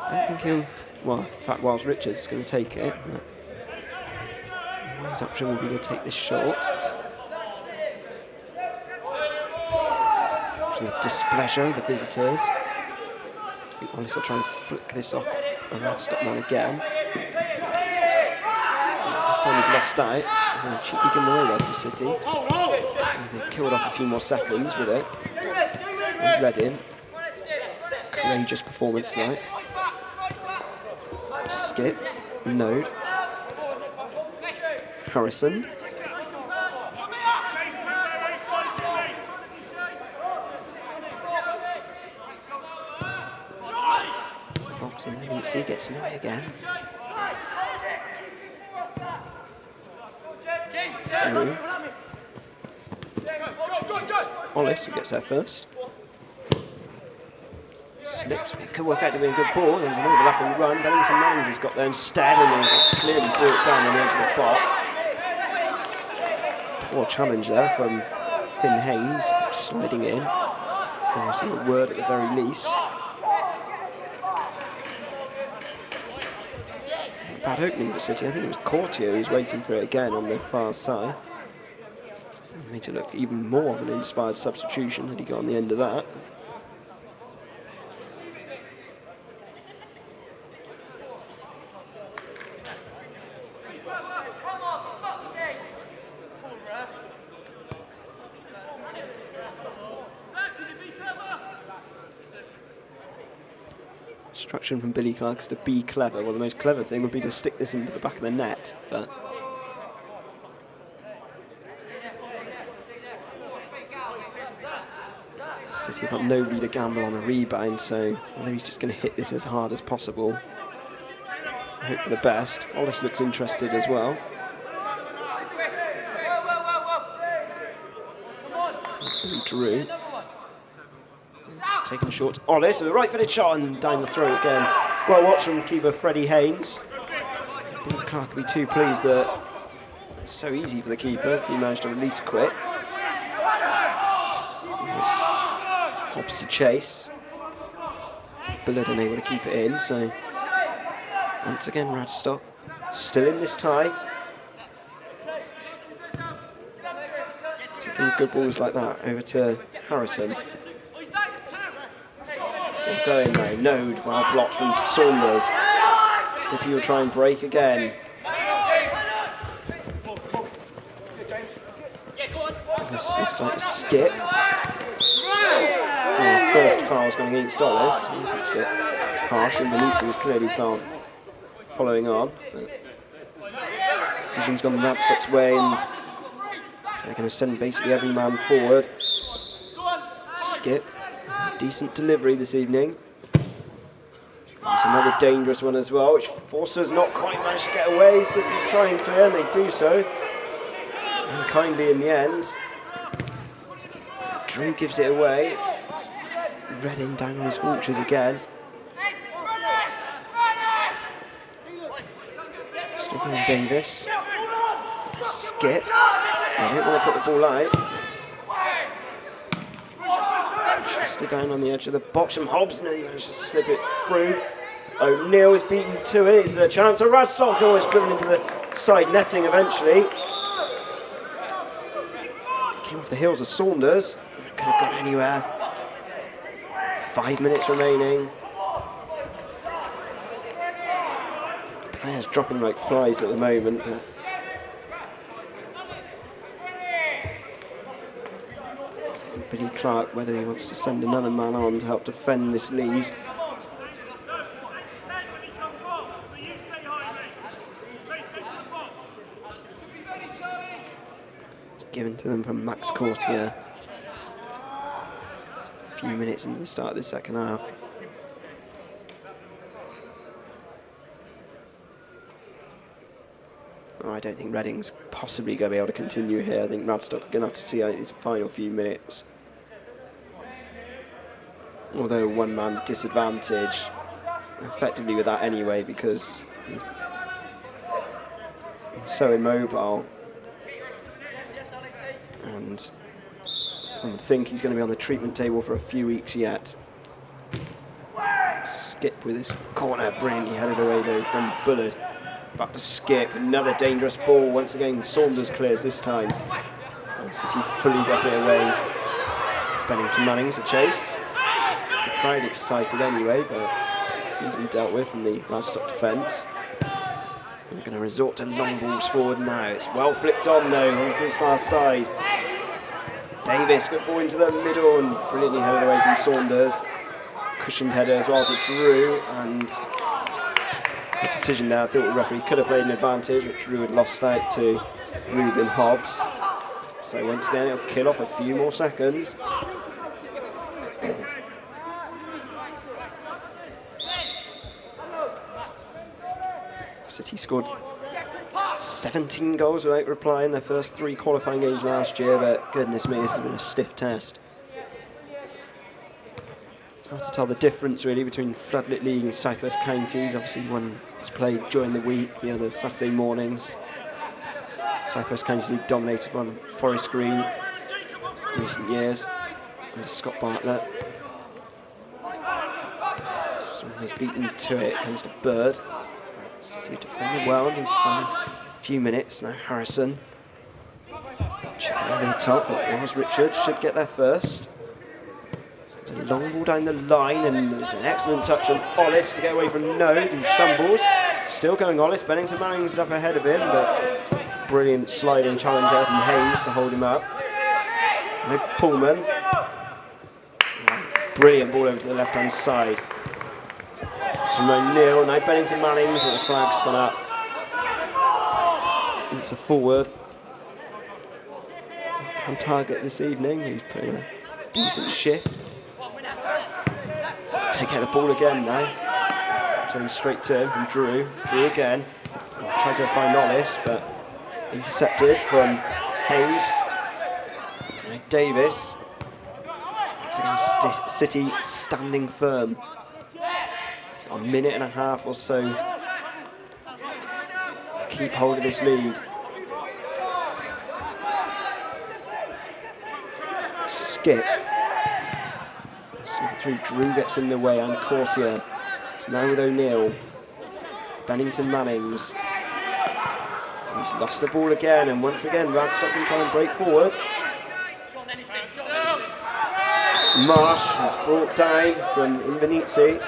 I don't think he'll, well, in fact, whilst Richards is going to take it, his option will be to take this short. To the displeasure of the visitors. I think Ollis will try and flick this off the Radstock man again. This time he's lost out. He's going to cheaply give him away there for City. And they've killed off a few more seconds with it. And Reddin. Courageous performance tonight. Skip. Node. Harrison. Boxing Minutzi gets in the way again. Drew. Ollis, who gets there first. Slips, it could work out to be a good ball. There was an overlapping run. Bennington Mannings has got there instead, and he's clearly brought down on the edge of the box. Poor challenge there from Finn Haynes, sliding in. He's going to receive a word at the very least. Bad opening for City. I think it was Courtier who's waiting for it again on the far side. Made it look even more of an inspired substitution had he got on the end of that. Instruction from Billy Clark's to be clever. Well, the most clever thing would be to stick this into the back of the net, but City have got nobody to gamble on a rebound, so whether he's just going to hit this as hard as possible. I hope for the best. Ollis looks interested as well. That's going to be Drew. Taking a short. Ollis with a right-footed shot and down the throat again. Well watched from keeper Freddie Haynes. Billy Clark will be too pleased that it's so easy for the keeper because he managed to release quick. Nice. Hops to chase. Bullard unable to keep it in, so once again Radstock still in this tie. Taking good balls like that over to Harrison. Still going now. Node, well blocked from Saunders. City will try and break again. This looks like a skip. Oh, first foul's gone against Ollis. I think it's a bit harsh, and Benitez was clearly fouled following on. But decision's gone Radstock's way, and so they're going to send basically every man forward. Skip. Decent delivery this evening. It's another dangerous one as well, which Forster's not quite managed to get away. City try and clear, and they do so. And kindly in the end. Drew gives it away. Redding down on his haunches again. Still going Davis. Skip. They don't want to put the ball out. Chester down on the edge of the box from Hobbs. No, he managed to slip it through. O'Neill is beaten to it. Is there a chance of Radstock? Almost driven into the side netting eventually. Came off the heels of Saunders. Could have gone anywhere. 5 minutes remaining. The players dropping like flies at the moment. Billy Clark, whether he wants to send another man on to help defend this lead. It's given to them from Max Courtier. A few minutes into the start of the second half. I don't think Reading's possibly going to be able to continue here. I think Radstock are going to have to see out these final few minutes. Although one man disadvantage, effectively with that anyway, because he's so immobile. And I would think he's going to be on the treatment table for a few weeks yet. Skip with his corner, brilliantly headed away though from Bullard. Back to Skip, another dangerous ball. Once again, Saunders clears this time. And City fully gets it away. Bennington Manning's a chase. Gets the crowd excited anyway, but it's easily dealt with from the Radstock defence. We're going to resort to long balls forward now. It's well flicked on though, onto his far side. Davis, good ball into the middle and brilliantly headed away from Saunders. Cushioned header as well to Drew, and the decision there, I thought the referee could have played an advantage, but Drew had lost out to Ruben Hobbs. So once again, it'll kill off a few more seconds. City scored 17 goals without reply in their first 3 qualifying games last year, but goodness me, this has been a stiff test. It's hard to tell the difference really between Floodlit League and South West Counties. Obviously one is played during the week, the other Saturday mornings. South West Counties League dominated on Forest Green in recent years under Scott Bartlett. Someone has beaten to it, comes to Bird. City defended well in these final few minutes. Now Harrison. Over the top, but Ross Richards should get there first. It's a long ball down the line, and it's an excellent touch on Ollis to get away from Node, who stumbles. Still going Ollis. Bennington Manning's up ahead of him, but brilliant sliding challenge there from Hayes to hold him up. Now Pullman. Brilliant ball over to the left-hand side. From O'Neill, now Bennington Manning's, but the flag's gone up. It's a forward. On target this evening, he's putting a decent shift. He's going to get the ball again now. Turning straight to him from Drew. Drew again. Tried to find Ollis, but intercepted from Hayes. Now Davis. Once again, City standing firm. A minute and a half or so keep hold of this lead. Skip. Slip through. Drew gets in the way and Courtier. It's now with O'Neill. Bennington Mannings. He's lost the ball again, and once again Radstock can try and break forward. It's Marsh, who's brought down from Invernizzi.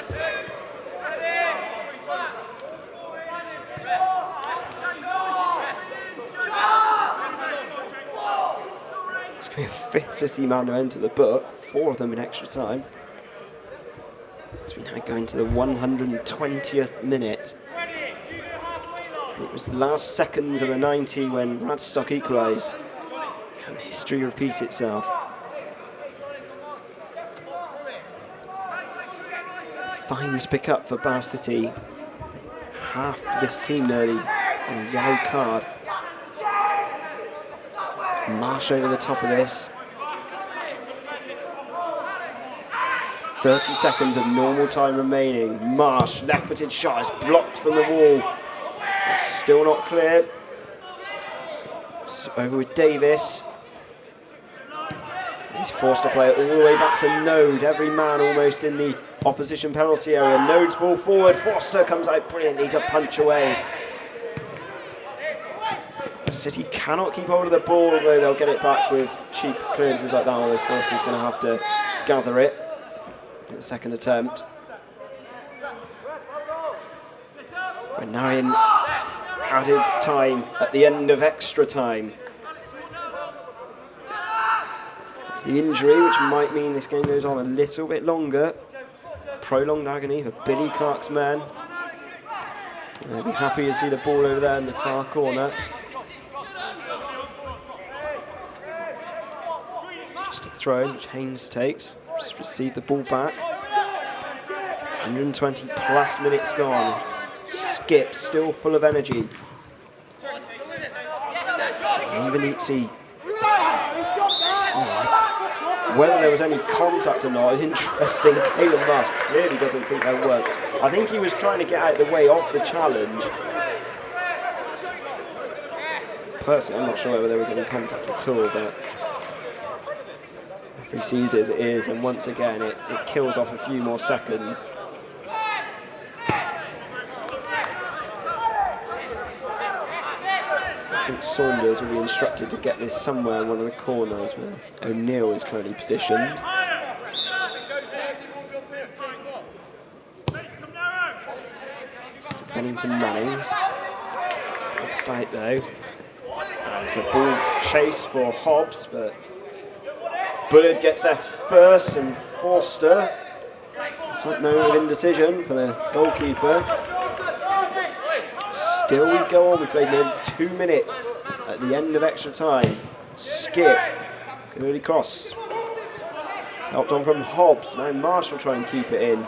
Be a 5th City man to enter the book, 4 of them in extra time. As we now go into the 120th minute. It was the last seconds of the 90 when Radstock equalised. Can history repeat itself? It's the Fines pick up for Bath City. Half of this team nearly on a yellow card. Marsh over the top of this. 30 seconds of normal time remaining. Marsh, left-footed shot, is blocked from the wall. It's still not cleared. It's over with Davis. He's forced to play it all the way back to Node. Every man almost in the opposition penalty area. Node's ball forward. Foster comes out brilliantly to punch away. City cannot keep hold of the ball, although they'll get it back with cheap clearances like that, although Foster's going to have to gather it in the second attempt. We're now in added time at the end of extra time. It's the injury, which might mean this game goes on a little bit longer. Prolonged agony for Billy Clark's men. They'll be happy to see the ball over there in the far corner. Just a throw, which Haynes takes. Just receive the ball back. 120 plus minutes gone. Skip still full of energy. Invenizzi. Whether there was any contact or not is interesting. Caleb Marsh clearly doesn't think there was. I think he was trying to get out of the way of the challenge. Personally, I'm not sure whether there was any contact at all, but if he sees it as it is, and once again it kills off a few more seconds. I think Saunders will be instructed to get this somewhere in one of the corners where O'Neill is currently positioned. It's to Bennington Mannings. It's not tight though. And it's a ball chase for Hobbs, but Bullard gets there first, and Forster. It's like moment of indecision for the goalkeeper. Still we go on. We played nearly 2 minutes at the end of extra time. Skip, early cross. It's helped on from Hobbs. Now Marsh will try and keep it in.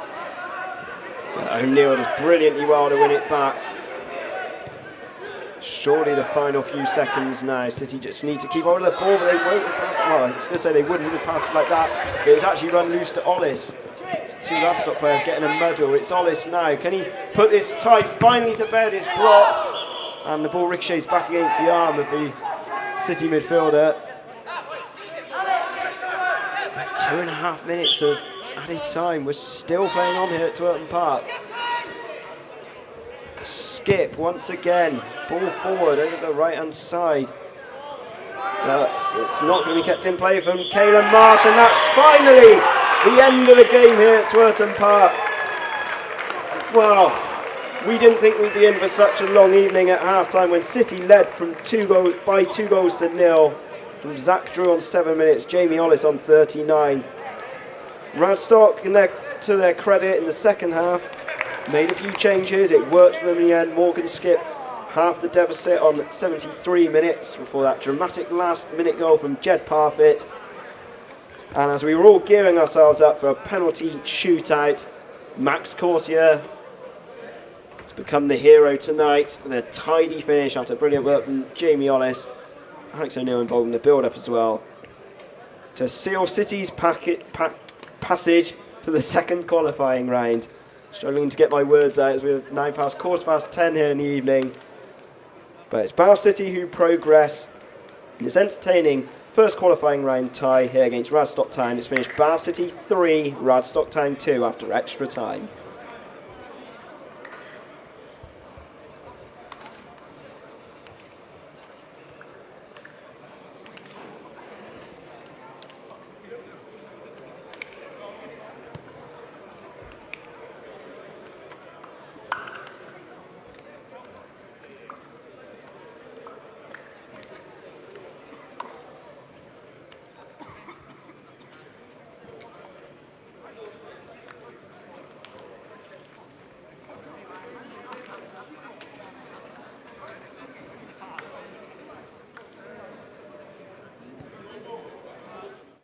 O'Neill does brilliantly well to win it back. Surely the final few seconds now. City just need to keep hold of the ball, but they won't pass. Well, I was going to say they wouldn't have passed like that, but it's actually run loose to Ollis. It's two Radstock players getting a medal. It's Ollis now. Can he put this tie finally to bed? It's blocked. And the ball ricochets back against the arm of the City midfielder. 2.5 minutes of added time. We're still playing on here at Twerton Park. Skip once again. Ball forward over the right-hand side. But it's not going to be kept in play from Caleb Marsh, and that's finally the end of the game here at Twerton Park. Well, we didn't think we'd be in for such a long evening at half-time when City led from 2 goals to 0 from Zach Drew on 7 minutes, Jamie Ollis on 39. Radstock, to their credit, in the second half, made a few changes. It worked for them in the end. Morgan Skip half the deficit on 73 minutes before that dramatic last-minute goal from Jed Parfitt. And as we were all gearing ourselves up for a penalty shootout, Max Courtier has become the hero tonight with a tidy finish after brilliant work from Jamie Ollis. Alex O'Neill involved in the build-up as well, to seal City's passage to the second qualifying round. Struggling to get my words out as we're now past 10:15 here in the evening. But it's Bath City who progress in this entertaining first qualifying round tie here against Radstock Town. It's finished Bath City 3, Radstock Town 2 after extra time.